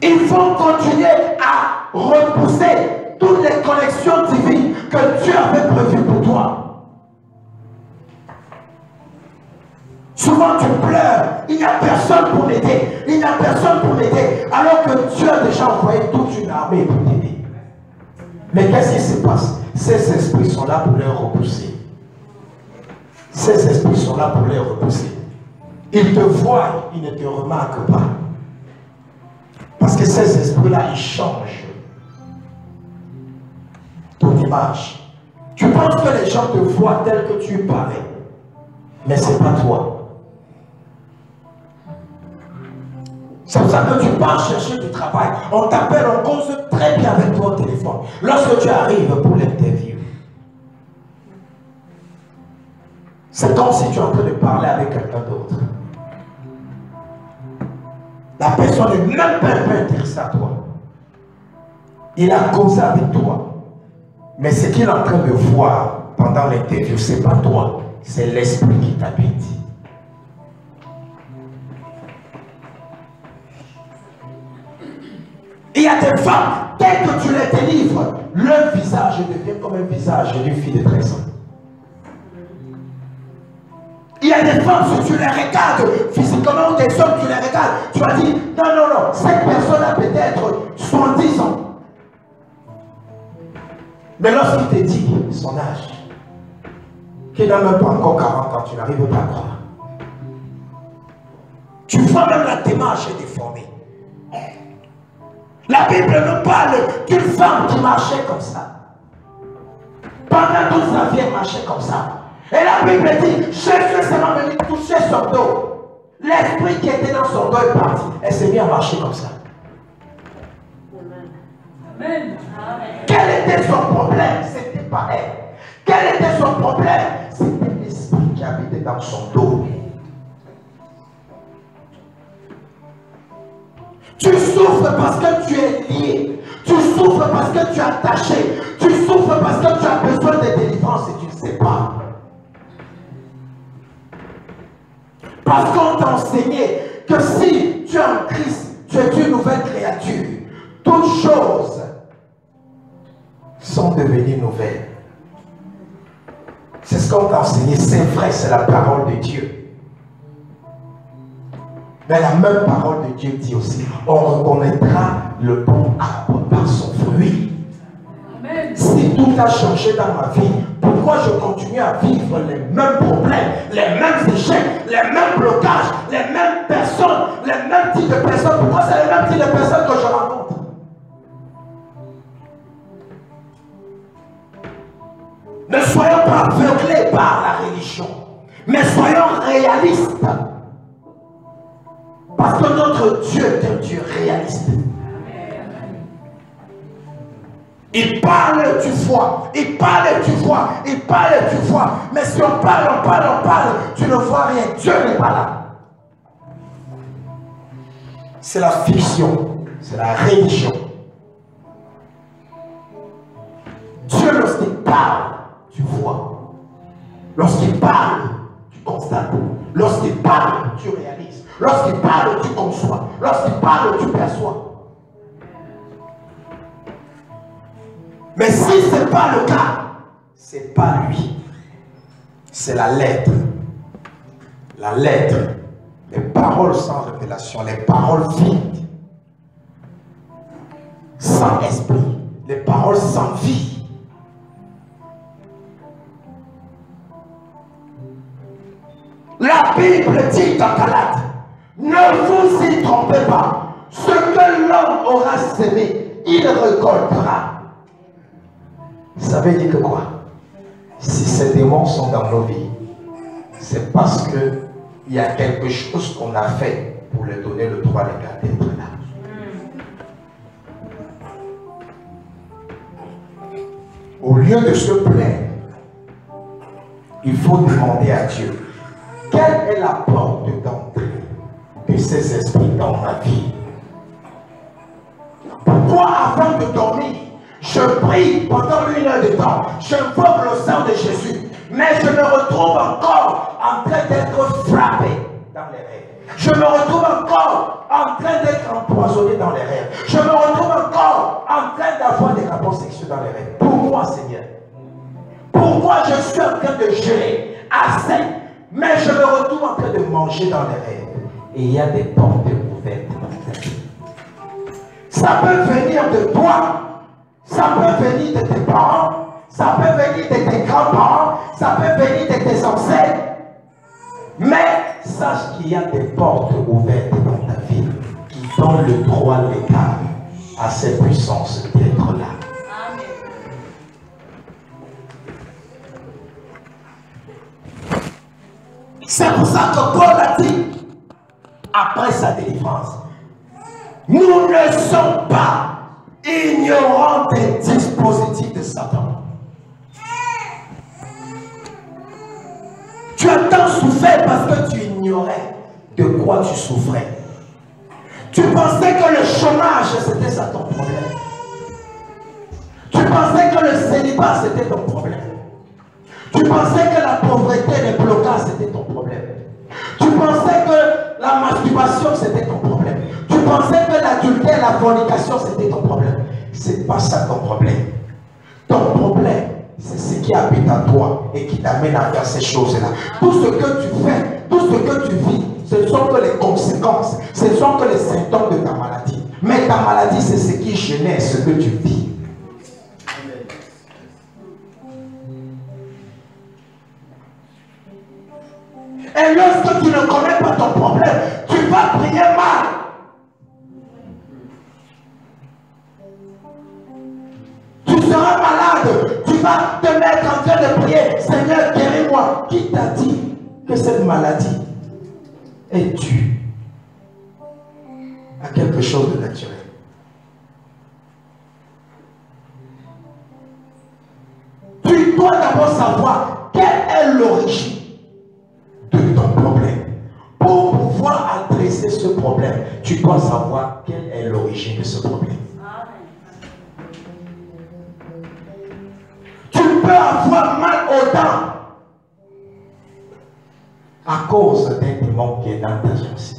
[SPEAKER 1] Ils vont continuer à repousser toutes les connexions divines que Dieu avait prévues pour toi. Souvent tu pleures, il n'y a personne pour m'aider, il n'y a personne pour m'aider, alors que Dieu a déjà envoyé toute une armée pour t'aider. Mais qu'est-ce qui se passe? Ces esprits sont là pour les repousser. Ces esprits sont là pour les repousser. Ils te voient, ils ne te remarquent pas. Parce que ces esprits-là, ils changent ton image. Tu penses que les gens te voient tel que tu parais, mais ce n'est pas toi. C'est pour ça que tu pars chercher du travail. On t'appelle, on cause très bien avec toi au téléphone. Lorsque tu arrives pour l'interview, c'est comme si tu es en train de parler avec quelqu'un d'autre. La personne n'est même pas intéressée à toi. Il a causé avec toi. Mais ce qu'il est en train de voir pendant l'interview, ce n'est pas toi. C'est l'esprit qui t'habite. Il y a des femmes, dès que tu les délivres, leur visage devient comme un visage d'une fille de 13 ans. Il y a des femmes, si tu les regardes physiquement, ou des hommes, tu les regardes, tu vas dire, non, non, non, cette personne a peut-être 70 ans. Mais lorsqu'il te dit son âge, qu'il n'a même pas encore 40 ans, tu n'arrives pas à croire. toi-même la démarche est déformée. La Bible nous parle d'une femme qui marchait comme ça. Pendant toute sa vie, elle marchait comme ça. Et la Bible dit, Jésus s'est venu toucher son dos. L'esprit qui était dans son dos est parti. Elle s'est mise à marcher comme ça. Amen. Quel était son problème? C'était pas elle. Quel était son problème? C'était l'esprit qui habitait dans son dos. Tu souffres parce que tu es lié. Tu souffres parce que tu es attaché. Tu souffres parce que tu as besoin de délivrance et tu ne sais pas. Parce qu'on t'a enseigné que si tu es en Christ, tu es une nouvelle créature. Toutes choses sont devenues nouvelles. C'est ce qu'on t'a enseigné. C'est vrai, c'est la parole de Dieu. Mais la même parole de Dieu dit aussi, on reconnaîtra le bon arbre par son fruit. Amen. Si tout a changé dans ma vie, pourquoi je continue à vivre les mêmes problèmes, les mêmes échecs, les mêmes blocages, les mêmes personnes, les mêmes types de personnes? Pourquoi c'est les mêmes types de personnes que je rencontre? Ne soyons pas aveuglés par la religion, mais soyons réalistes. Parce que notre Dieu est un Dieu réaliste. Il parle, tu vois. Il parle, tu vois. Il parle, tu vois. Mais si on parle, tu ne vois rien. Dieu n'est pas là. C'est la fiction. C'est la religion. Dieu, lorsqu'il parle, tu vois. Lorsqu'il parle, tu constates. Lorsqu'il parle, tu réalises. Lorsqu'il parle, tu conçois. Lorsqu'il parle, tu perçois. Mais si ce n'est pas le cas, ce n'est pas lui. C'est la lettre. La lettre. Les paroles sans révélation. Les paroles vides. Sans esprit. Les paroles sans vie. La Bible dit dans Galates, ne vous y trompez pas. Ce que l'homme aura semé, il récoltera. Ça veut dire que quoi? Si ces démons sont dans nos vies, c'est parce qu'il y a quelque chose qu'on a fait pour leur donner le droit légal d'être là. Au lieu de se plaindre, il faut demander à Dieu, quelle est la porte d'entrée de ces esprits dans ma vie? Pourquoi avant de dormir, je prie pendant 1 heure de temps, j'invoque le sang de Jésus, mais je me retrouve encore en train d'être frappé dans les rêves. Je me retrouve encore en train d'être empoisonné dans les rêves. Je me retrouve encore en train d'avoir des rapports sexuels dans les rêves. Pourquoi, Seigneur? Pourquoi je suis en train de jeûner assez, mais je me retrouve en train de manger dans les rêves? Et il y a des portes ouvertes dans ta vie. Ça peut venir de toi. Ça peut venir de tes parents, ça peut venir de tes grands-parents, ça peut venir de tes ancêtres. Mais sache qu'il y a des portes ouvertes dans ta vie qui donnent le droit légal à ces puissances d'être là. C'est pour ça que Paul a dit, après sa délivrance, nous ne sommes pas ignorant des dispositifs de Satan. Tu as tant souffert parce que tu ignorais de quoi tu souffrais. Tu pensais que le chômage c'était ça ton problème. Tu pensais que le célibat c'était ton problème. Tu pensais que la pauvreté, les blocages c'était ton problème. Tu pensais que la masturbation c'était ton problème. Tu pensais que l'adultère, la fornication, c'était ton problème. C'est pas ça ton problème. Ton problème, c'est ce qui habite en toi et qui t'amène à faire ces choses-là. Tout ce que tu fais, tout ce que tu vis, ce ne sont que les conséquences, ce ne sont que les symptômes de ta maladie. Mais ta maladie, c'est ce qui génère ce que tu vis. Et lorsque tu ne connais pas ton problème, tu vas prier mal. Tu seras malade. Tu vas te mettre en train de prier. Seigneur, guéris-moi. Qui t'a dit que cette maladie est due à quelque chose de naturel? Tu dois d'abord savoir quelle est l'origine de ton problème. Pour pouvoir adresser ce problème, tu dois savoir quelle est l'origine de ce problème. Tu peux avoir mal aux dents à cause d'un démon qui est dans ta gencive.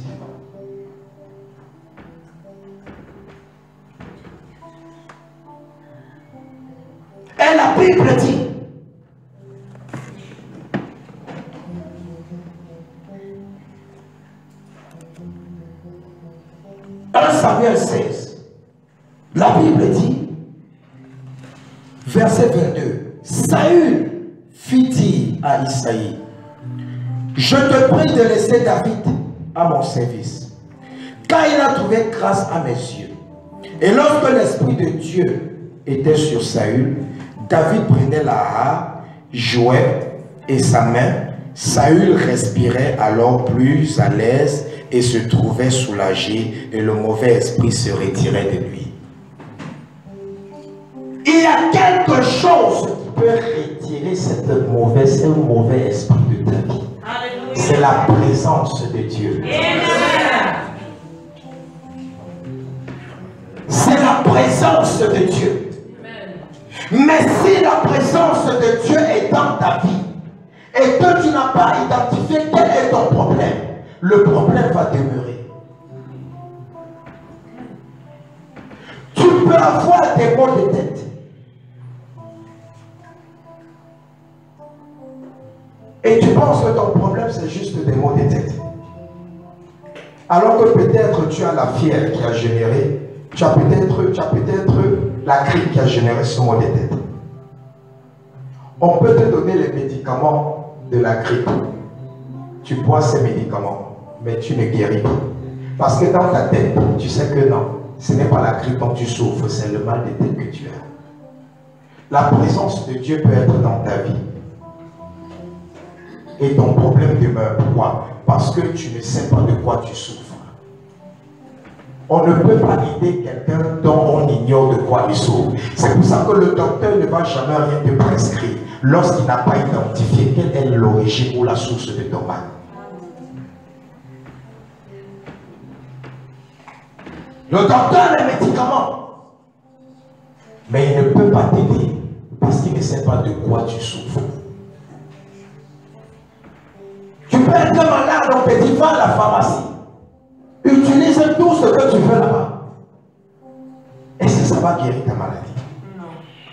[SPEAKER 1] Et la Bible dit, Samuel 16, la Bible dit, verset 22, Saül fit dire à Isaïe, je te prie de laisser David à mon service, car il a trouvé grâce à mes yeux. Et lorsque l'Esprit de Dieu était sur Saül, David prenait la harpe, jouait, et sa main, Saül respirait alors plus à l'aise et se trouvait soulagé, et le mauvais esprit se retirait de lui. Il y a quelque chose qui peut retirer un mauvais esprit de ta vie. C'est la présence de Dieu. C'est la présence de Dieu. Mais si la présence de Dieu est dans ta vie et que tu n'as pas identifié quel est ton problème, le problème va demeurer. Tu peux avoir des maux de tête. Et tu penses que ton problème c'est juste des maux de tête. Alors que peut-être tu as la fièvre qui a généré, tu as peut-être la grippe qui a généré ce mot de tête. On peut te donner les médicaments de la grippe. Tu bois ces médicaments, mais tu ne guéris pas. Parce que dans ta tête, tu sais que non, ce n'est pas la grippe dont tu souffres, c'est le mal de tête que tu as. La présence de Dieu peut être dans ta vie. Et ton problème demeure. Pourquoi? Parce que tu ne sais pas de quoi tu souffres. On ne peut pas aider quelqu'un dont on ignore de quoi il souffre. C'est pour ça que le docteur ne va jamais rien te prescrire lorsqu'il n'a pas identifié quelle est l'origine ou la source de ton mal. Le docteur a les médicaments, mais il ne peut pas t'aider parce qu'il ne sait pas de quoi tu souffres. Tu peux être malade, on te dit va à la pharmacie. Utilise tout ce que tu veux là-bas. Est-ce que ça va guérir ta maladie? Non.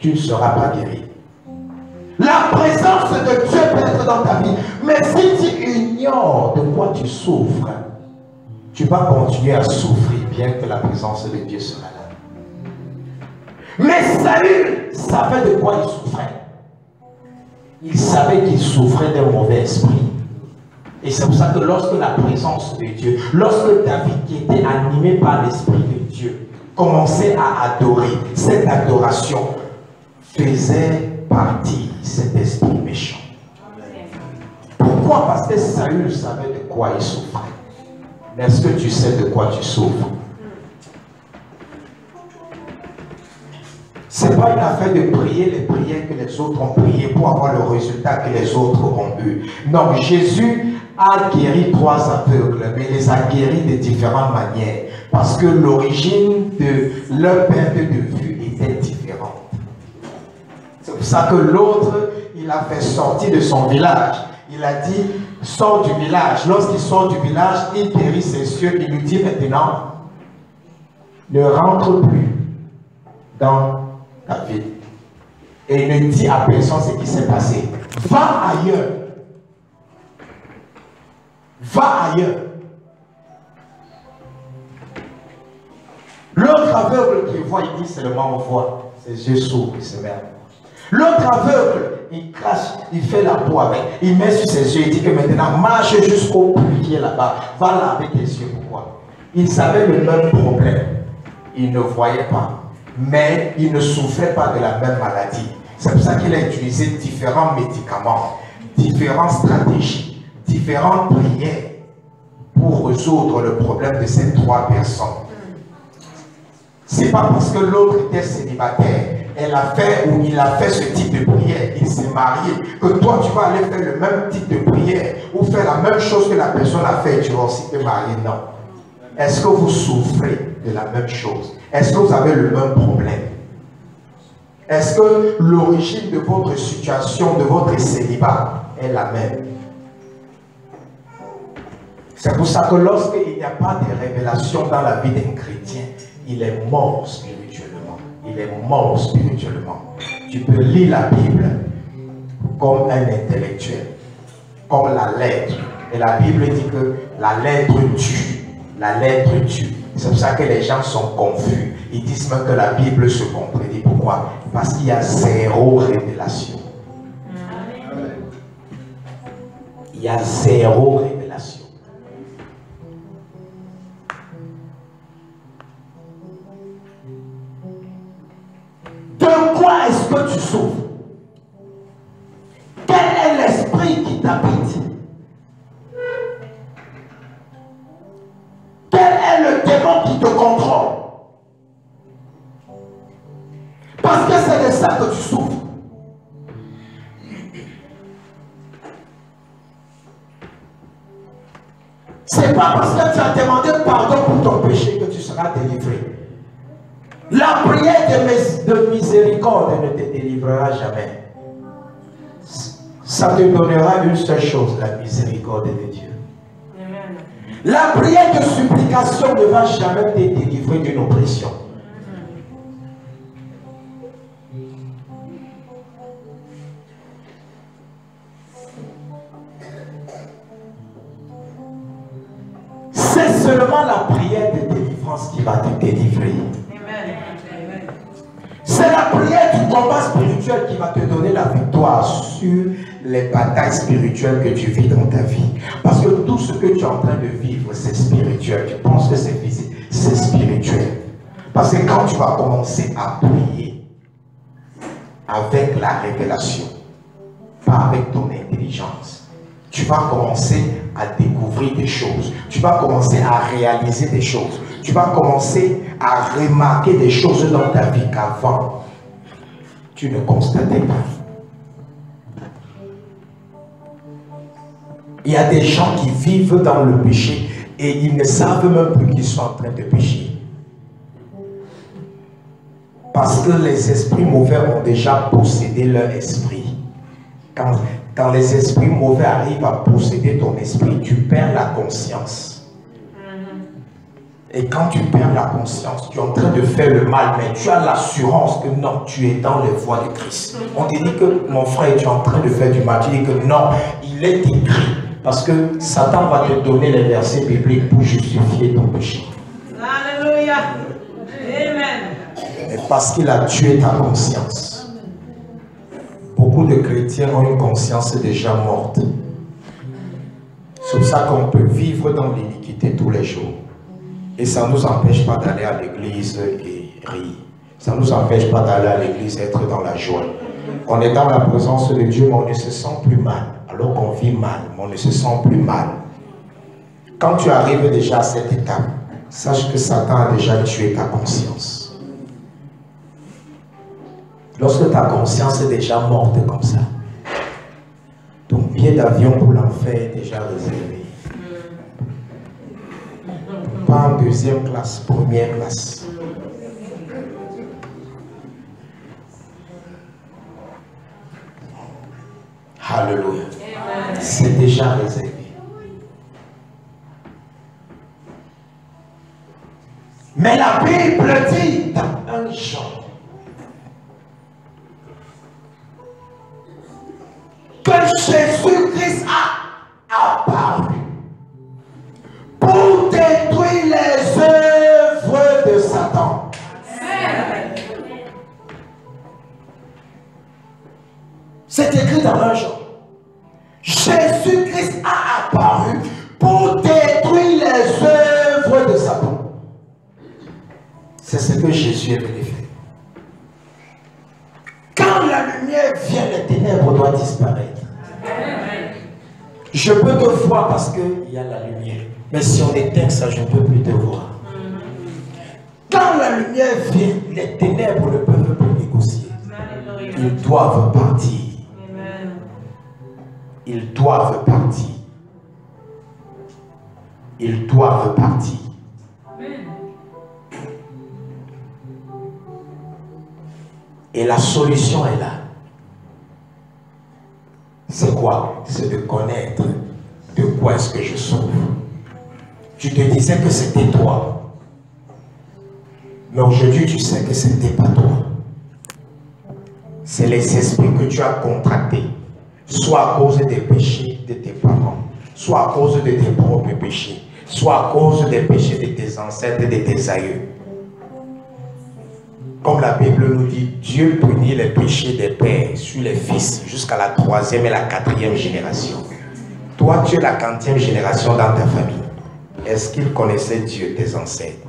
[SPEAKER 1] Tu ne seras pas guéri. La présence de Dieu peut être dans ta vie. Mais si tu ignores de quoi tu souffres, tu vas continuer à souffrir bien que la présence de Dieu sera là. Mais Saül savait de quoi il souffrait. Il savait qu'il souffrait d'un mauvais esprit. Et c'est pour ça que lorsque la présence de Dieu, lorsque David qui était animé par l'Esprit de Dieu, commençait à adorer, cette adoration faisait partie de cet esprit méchant. Pourquoi? Parce que Saül savait de quoi il souffrait. Mais est-ce que tu sais de quoi tu souffres? Ce n'est pas une affaire de prier les prières que les autres ont priées pour avoir le résultat que les autres ont eu. Non, Jésus a guéri 3 aveugles, mais il les a guéris de différentes manières. Parce que l'origine de leur perte de vue était différente. C'est pour ça que l'autre, il a fait sortir de son village. Il a dit, sors du village. Lorsqu'il sort du village, il guérit ses yeux. Il lui dit maintenant, ne rentre plus dans ta vie. Et il ne dit à personne ce qui s'est passé. Va ailleurs. Va ailleurs. L'autre aveugle qui voit, il dit seulement on voit. Ses yeux s'ouvrent, il se met à voir.
[SPEAKER 2] L'autre aveugle, il crache, il fait la peau avec, il met sur ses yeux, il dit que maintenant marche jusqu'au puits qui est là-bas, va laver tes yeux. Pourquoi? Ils avaient le même problème. Ils ne voyaient pas, mais ils ne souffraient pas de la même maladie. C'est pour ça qu'il a utilisé différents médicaments, différentes stratégies, différentes prières pour résoudre le problème de ces trois personnes. C'est pas parce que l'autre était célibataire, elle a fait ou il a fait ce type de prière, il s'est marié, que toi tu vas aller faire le même type de prière ou faire la même chose que la personne a fait et tu vas aussi te marier. Non. Est-ce que vous souffrez de la même chose? Est-ce que vous avez le même problème? Est-ce que l'origine de votre situation, de votre célibat est la même? C'est pour ça que lorsqu'il n'y a pas de révélation dans la vie d'un chrétien, il est mort spirituellement. Il est mort spirituellement. Tu peux lire la Bible comme un intellectuel, comme la lettre. Et la Bible dit que la lettre tue. La lettre tue. C'est pour ça que les gens sont confus. Ils disent même que la Bible se contredit. Pourquoi? Parce qu'il y a zéro révélation. Il y a zéro révélation. De quoi est-ce que tu souffres? Quel est l'esprit qui t'habite? Quel est le démon qui te contrôle? Parce que c'est de ça que tu souffres. C'est pas parce que tu as demandé pardon pour ton péché que tu seras délivré. La prière de miséricorde ne te délivrera jamais. Ça te donnera une seule chose, la miséricorde de Dieu. Amen. La prière de supplication ne va jamais te délivrer d'une oppression. C'est seulement la prière de délivrance qui va te délivrer. C'est la prière du combat spirituel qui va te donner la victoire sur les batailles spirituelles que tu vis dans ta vie. Parce que tout ce que tu es en train de vivre, c'est spirituel. Tu penses que c'est physique, c'est spirituel. Parce que quand tu vas commencer à prier avec la révélation, pas avec ton intelligence, tu vas commencer à découvrir des choses. Tu vas commencer à réaliser des choses. Tu vas commencer à remarquer des choses dans ta vie qu'avant, tu ne constatais pas. Il y a des gens qui vivent dans le péché et ils ne savent même plus qu'ils sont en train de pécher. Parce que les esprits mauvais ont déjà possédé leur esprit. Quand les esprits mauvais arrivent à posséder ton esprit, tu perds la conscience. Et quand tu perds la conscience, tu es en train de faire le mal, mais tu as l'assurance que non, tu es dans les voies de Christ. On te dit que mon frère, tu es en train de faire du mal. Tu dis que non, il est écrit. Parce que Satan va te donner les versets bibliques pour justifier ton péché. Alléluia. Amen. Et parce qu'il a tué ta conscience. Beaucoup de chrétiens ont une conscience déjà morte. C'est pour ça qu'on peut vivre dans l'iniquité tous les jours. Et ça ne nous empêche pas d'aller à l'église et rire. Ça ne nous empêche pas d'aller à l'église et être dans la joie. On est dans la présence de Dieu, mais on ne se sent plus mal. Alors qu'on vit mal, mais on ne se sent plus mal. Quand tu arrives déjà à cette étape, sache que Satan a déjà tué ta conscience. Lorsque ta conscience est déjà morte comme ça, ton billet d'avion pour l'enfer est déjà réservé. Pas en deuxième classe, première classe. Alléluia. C'est déjà réservé. Mais la Bible dit dans 1 Jean que Jésus-Christ a apparu pour détruire les œuvres de Satan. dit dans un chant, Jésus-Christ a apparu pour détruire les œuvres de Satan. C'est ce que Jésus est venu faire. Quand la lumière vient, les ténèbres doivent disparaître. Je peux te voir parce qu'il y a la lumière. Mais si on éteint ça, je ne peux plus te voir. Quand la lumière vient, les ténèbres ne peuvent plus négocier. Ils doivent partir. Ils doivent partir. Ils doivent partir. Et la solution est là. C'est quoi? C'est de connaître de quoi est-ce que je souffre. Tu te disais que c'était toi. Mais aujourd'hui, tu sais que ce n'était pas toi. C'est les esprits que tu as contractés. Soit à cause des péchés de tes parents, soit à cause de tes propres péchés, soit à cause des péchés de tes ancêtres et de tes aïeux. Comme la Bible nous dit, Dieu punit les péchés des pères sur les fils jusqu'à la 3e et la 4e génération. Toi, tu es la 40e génération dans ta famille. Est-ce qu'ils connaissaient Dieu, tes ancêtres?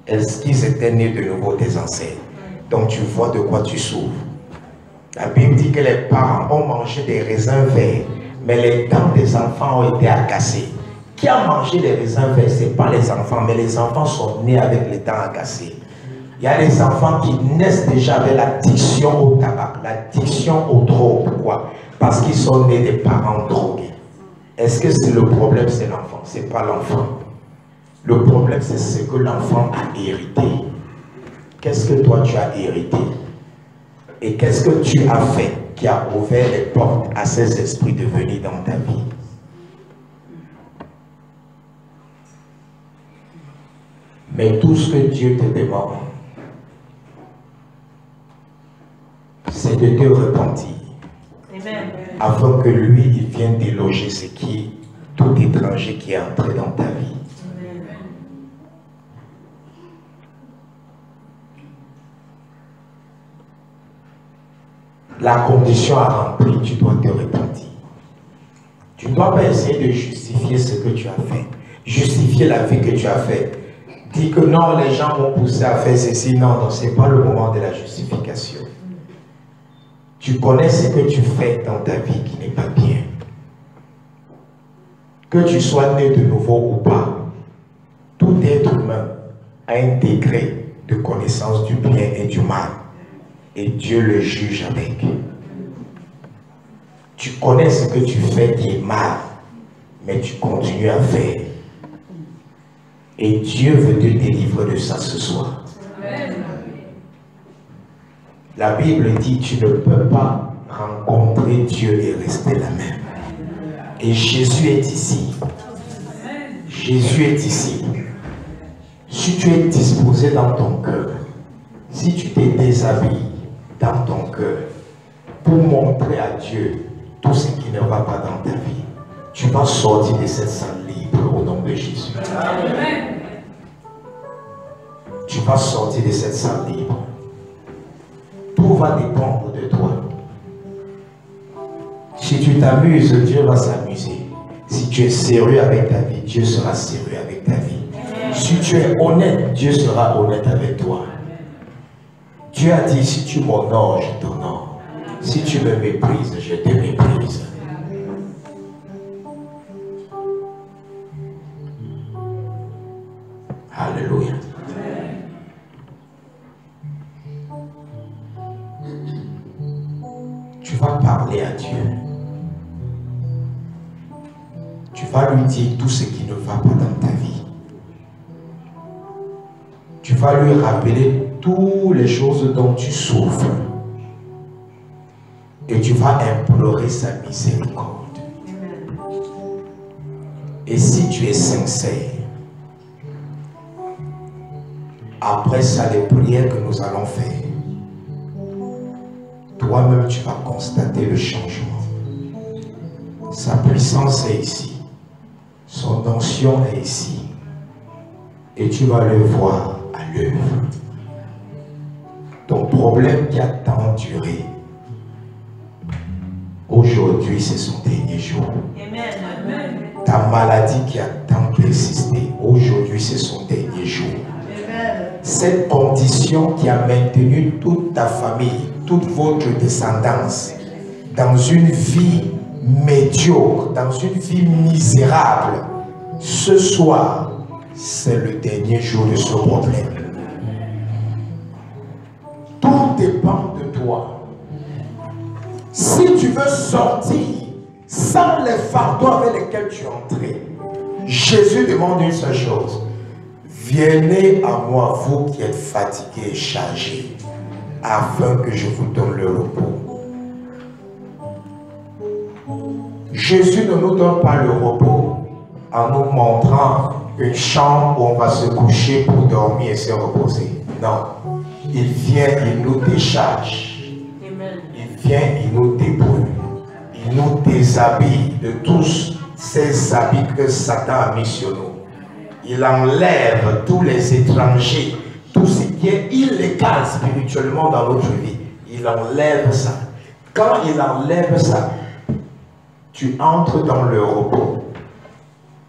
[SPEAKER 2] Est-ce qu'ils étaient nés de nouveau, tes ancêtres? Donc tu vois de quoi tu souffres. La Bible dit que les parents ont mangé des raisins verts, mais les dents des enfants ont été cassées. Qui a mangé les raisins verts? Ce n'est pas les enfants, mais les enfants sont nés avec les dents cassées. Il y a des enfants qui naissent déjà avec l'addiction au tabac, l'addiction aux drogues. Pourquoi? Parce qu'ils sont nés des parents drogués. Est-ce que c'est le problème, c'est l'enfant? Ce n'est pas l'enfant. Le problème, c'est ce que l'enfant a hérité. Qu'est-ce que toi, tu as hérité? Et qu'est-ce que tu as fait qui a ouvert les portes à ces esprits de venir dans ta vie? Mais tout ce que Dieu te demande, c'est de te repentir. Amen. Afin que lui, il vienne déloger ce qui est tout étranger qui est entré dans ta vie. Amen. La condition à remplir, tu dois te repentir. Tu ne dois pas essayer de justifier ce que tu as fait. Justifier la vie que tu as faite. Dis que non, les gens m'ont poussé à faire ceci. Non, non, ce n'est pas le moment de la justification. Tu connais ce que tu fais dans ta vie qui n'est pas bien. Que tu sois né de nouveau ou pas, tout être humain a un degré de connaissance du bien et du mal. Et Dieu le juge avec. Tu connais ce que tu fais qui est mal, mais tu continues à faire. Et Dieu veut te délivrer de ça ce soir. Amen. La Bible dit, tu ne peux pas rencontrer Dieu et rester la même. Et Jésus est ici. Jésus est ici. Si tu es disposé dans ton cœur, si tu t'es déshabillé dans ton cœur, pour montrer à Dieu tout ce qui ne va pas dans ta vie, tu vas sortir de cette salle libre au nom de Jésus. Amen. Tu vas sortir de cette salle libre. Tout va dépendre de toi. Si tu t'amuses, Dieu va s'amuser. Si tu es sérieux avec ta vie, Dieu sera sérieux avec ta vie. Si tu es honnête, Dieu sera honnête avec toi. Dieu a dit, si tu m'honores, je t'honore. Si tu me méprises, je te méprise. Alléluia. Tu vas parler à Dieu. Tu vas lui dire tout ce qui ne va pas dans ta vie. Tu vas lui rappeler toutes les choses dont tu souffres. Et tu vas implorer sa miséricorde. Et si tu es sincère, après ça, les prières que nous allons faire, toi-même tu vas constater le changement. Sa puissance est ici. Son onction est ici. Et tu vas le voir à l'œuvre. Ton problème qui a tant duré, Aujourd'hui, c'est son dernier jour. Ta maladie qui a tant persisté, aujourd'hui, c'est son dernier jour. Cette condition qui a maintenu toute ta famille, toute votre descendance dans une vie médiocre, dans une vie misérable, ce soir, c'est le dernier jour de ce problème. Tout dépend de toi. Si tu veux sortir sans les fardeaux avec lesquels tu es entré, Jésus demande une seule chose. Venez à moi, vous qui êtes fatigués et chargés, afin que je vous donne le repos. Jésus ne nous donne pas le repos en nous montrant une chambre où on va se coucher pour dormir et se reposer. Non. Il vient, il nous décharge. Il vient, il nous débrouille. Il nous déshabille de tous ces habits que Satan a mis sur nous. Il enlève tous les étrangers, tout ce qui est illégal spirituellement dans notre vie. Il enlève ça. Quand il enlève ça, tu entres dans le repos.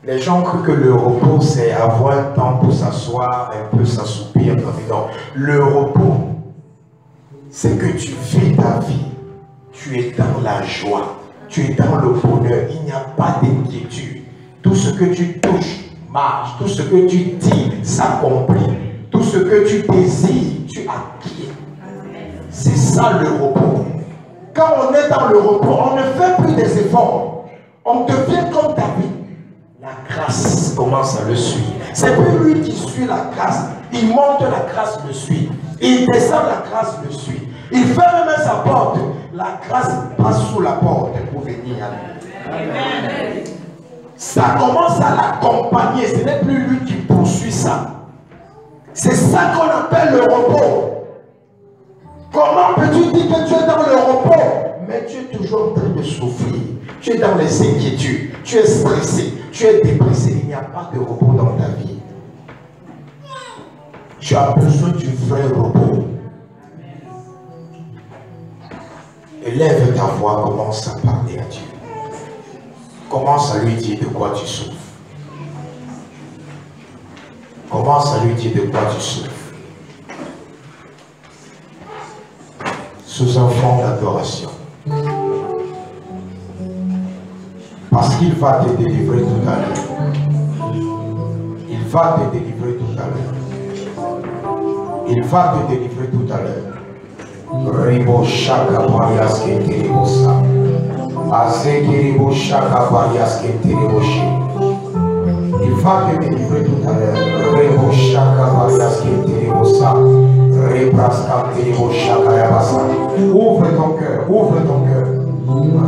[SPEAKER 2] Les gens croient que le repos, c'est avoir un temps pour s'asseoir, un peu s'assoupir. Non, le repos, c'est que tu vis ta vie. Tu es dans la joie. Tu es dans le bonheur. Il n'y a pas d'inquiétude. Tout ce que tu touches marche. Tout ce que tu dis s'accomplit. Tout ce que tu désires, tu acquiers. C'est ça le repos. Quand on est dans le repos, on ne fait plus des efforts. On devient comme David. La grâce commence à le suivre. C'est plus lui qui suit la grâce. Il monte, la grâce le suit. Il descend, la grâce le suit. Il ferme même sa porte. La grâce passe sous la porte pour venir à lui. Amen. Ça commence à l'accompagner. Ce n'est plus lui qui poursuit ça. C'est ça qu'on appelle le repos. Comment peux-tu dire que tu es dans le repos, mais tu es toujours en train de souffrir? Tu es dans les inquiétudes, tu es stressé, tu es dépressé. Il n'y a pas de repos dans ta vie. Tu as besoin du vrai repos. Élève ta voix, commence à parler à Dieu. Commence à lui dire de quoi tu souffres. Commence à lui dire de quoi tu souffres. Sous un fond d'adoration. Parce qu'il va te délivrer tout à l'heure. Il va te délivrer tout à l'heure. Il va te délivrer tout à l'heure. Ribo shaka varias que terebosa. Azekiribo shaka varias que tereboshi. Il va te délivrer tout à l'heure. Ribo shaka varias que terebosa. Rebraska terebo shaka yabasa. Ouvre ton cœur, ouvre ton cœur.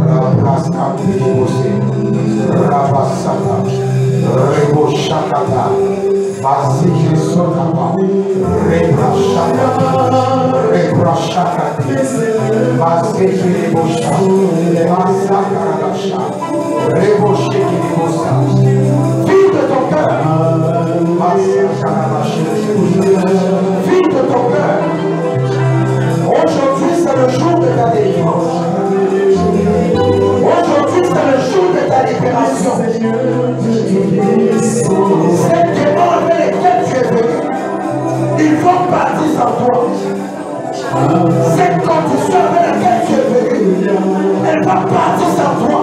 [SPEAKER 2] Rabraska terebose. Rabasaka. Rebo shakata. Vasike sotapa. Rebrashaka. Rebrashaka. Vasike rebosha. Vasaka rabasha. Reboshe kerebosa. Vide ton cœur. Vasaka rabasha. Vide ton cœur. Aujourd'hui, c'est le jour de ta délivrance. Aujourd'hui, c'est le jour de ta libération. Ces démons avec lesquels tu es venu, ils vont partir sans toi. Cette condition avec laquelle tu es venu, elle va partir sans toi.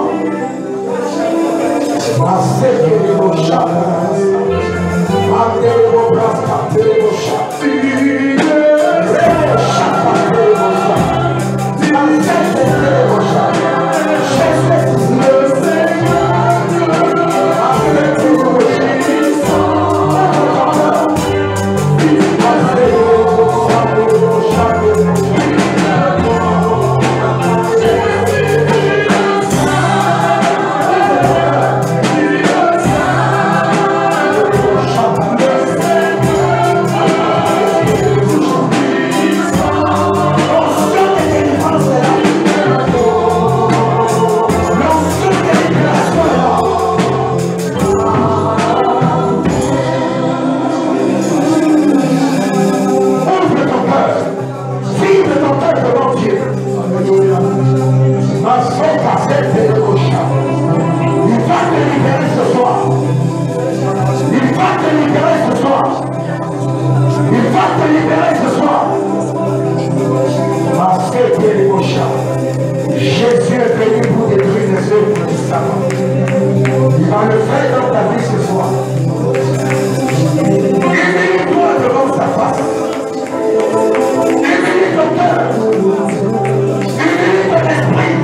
[SPEAKER 2] Jésus est venu pour détruire les œuvres du Satan. Il va le faire dans ta vie ce soir. Humilie-toi devant sa face. Humilie ton cœur. Humilie ton esprit.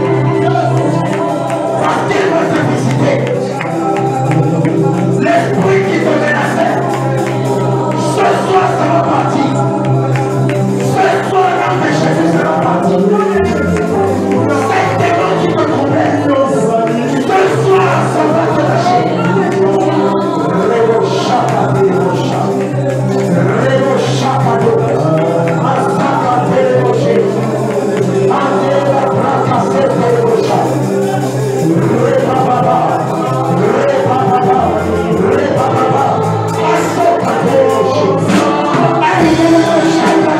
[SPEAKER 2] Parce qu'il va te visiter. L'esprit qui te menaçait, ce soir ça va partir. Ce soir l'empêcher de ça va partir. Cet démon qui te trompait, ce soir ça va te lâcher. Révo chaka révo chaka. Révo chaka révo. Masaka révo chaka. Andela braka révo chaka. Réva baba. Réva baba. Réva baba. Masaka révo chaka. Révo chaka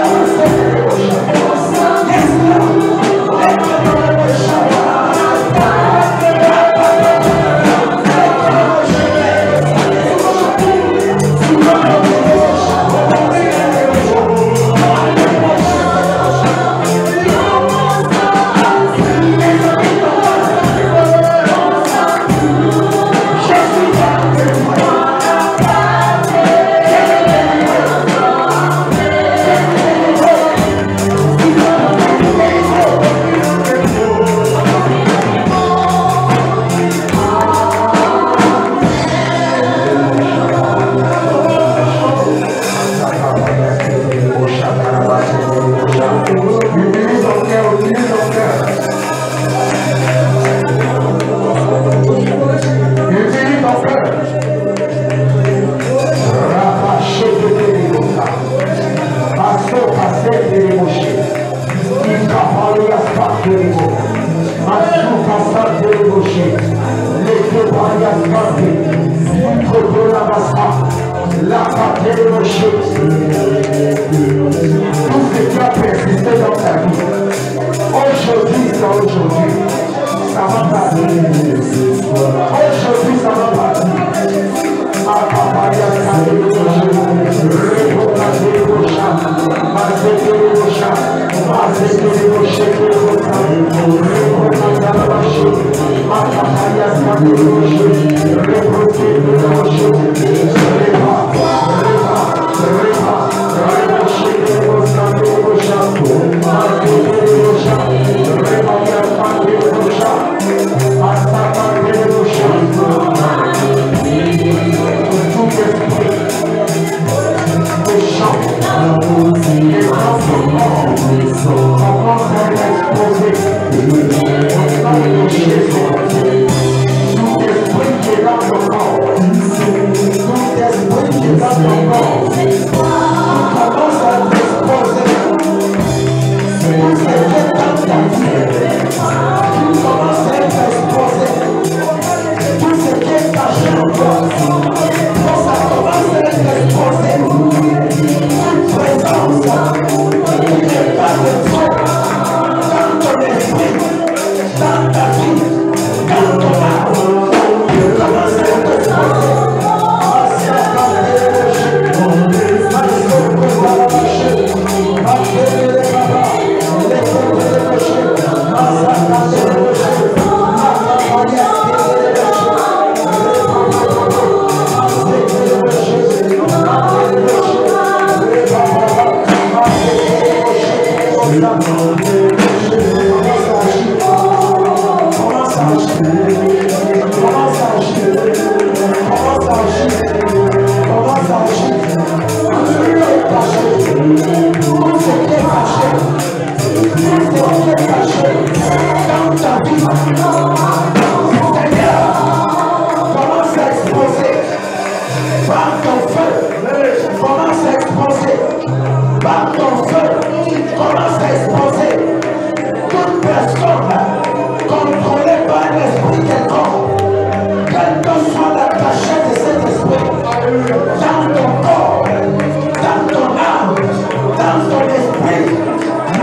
[SPEAKER 2] révo chaka. Yes, Lord.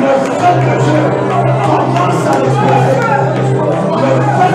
[SPEAKER 3] Le feu de Dieu commence à l'exploser. Le feu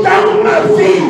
[SPEAKER 1] Dans ma vie,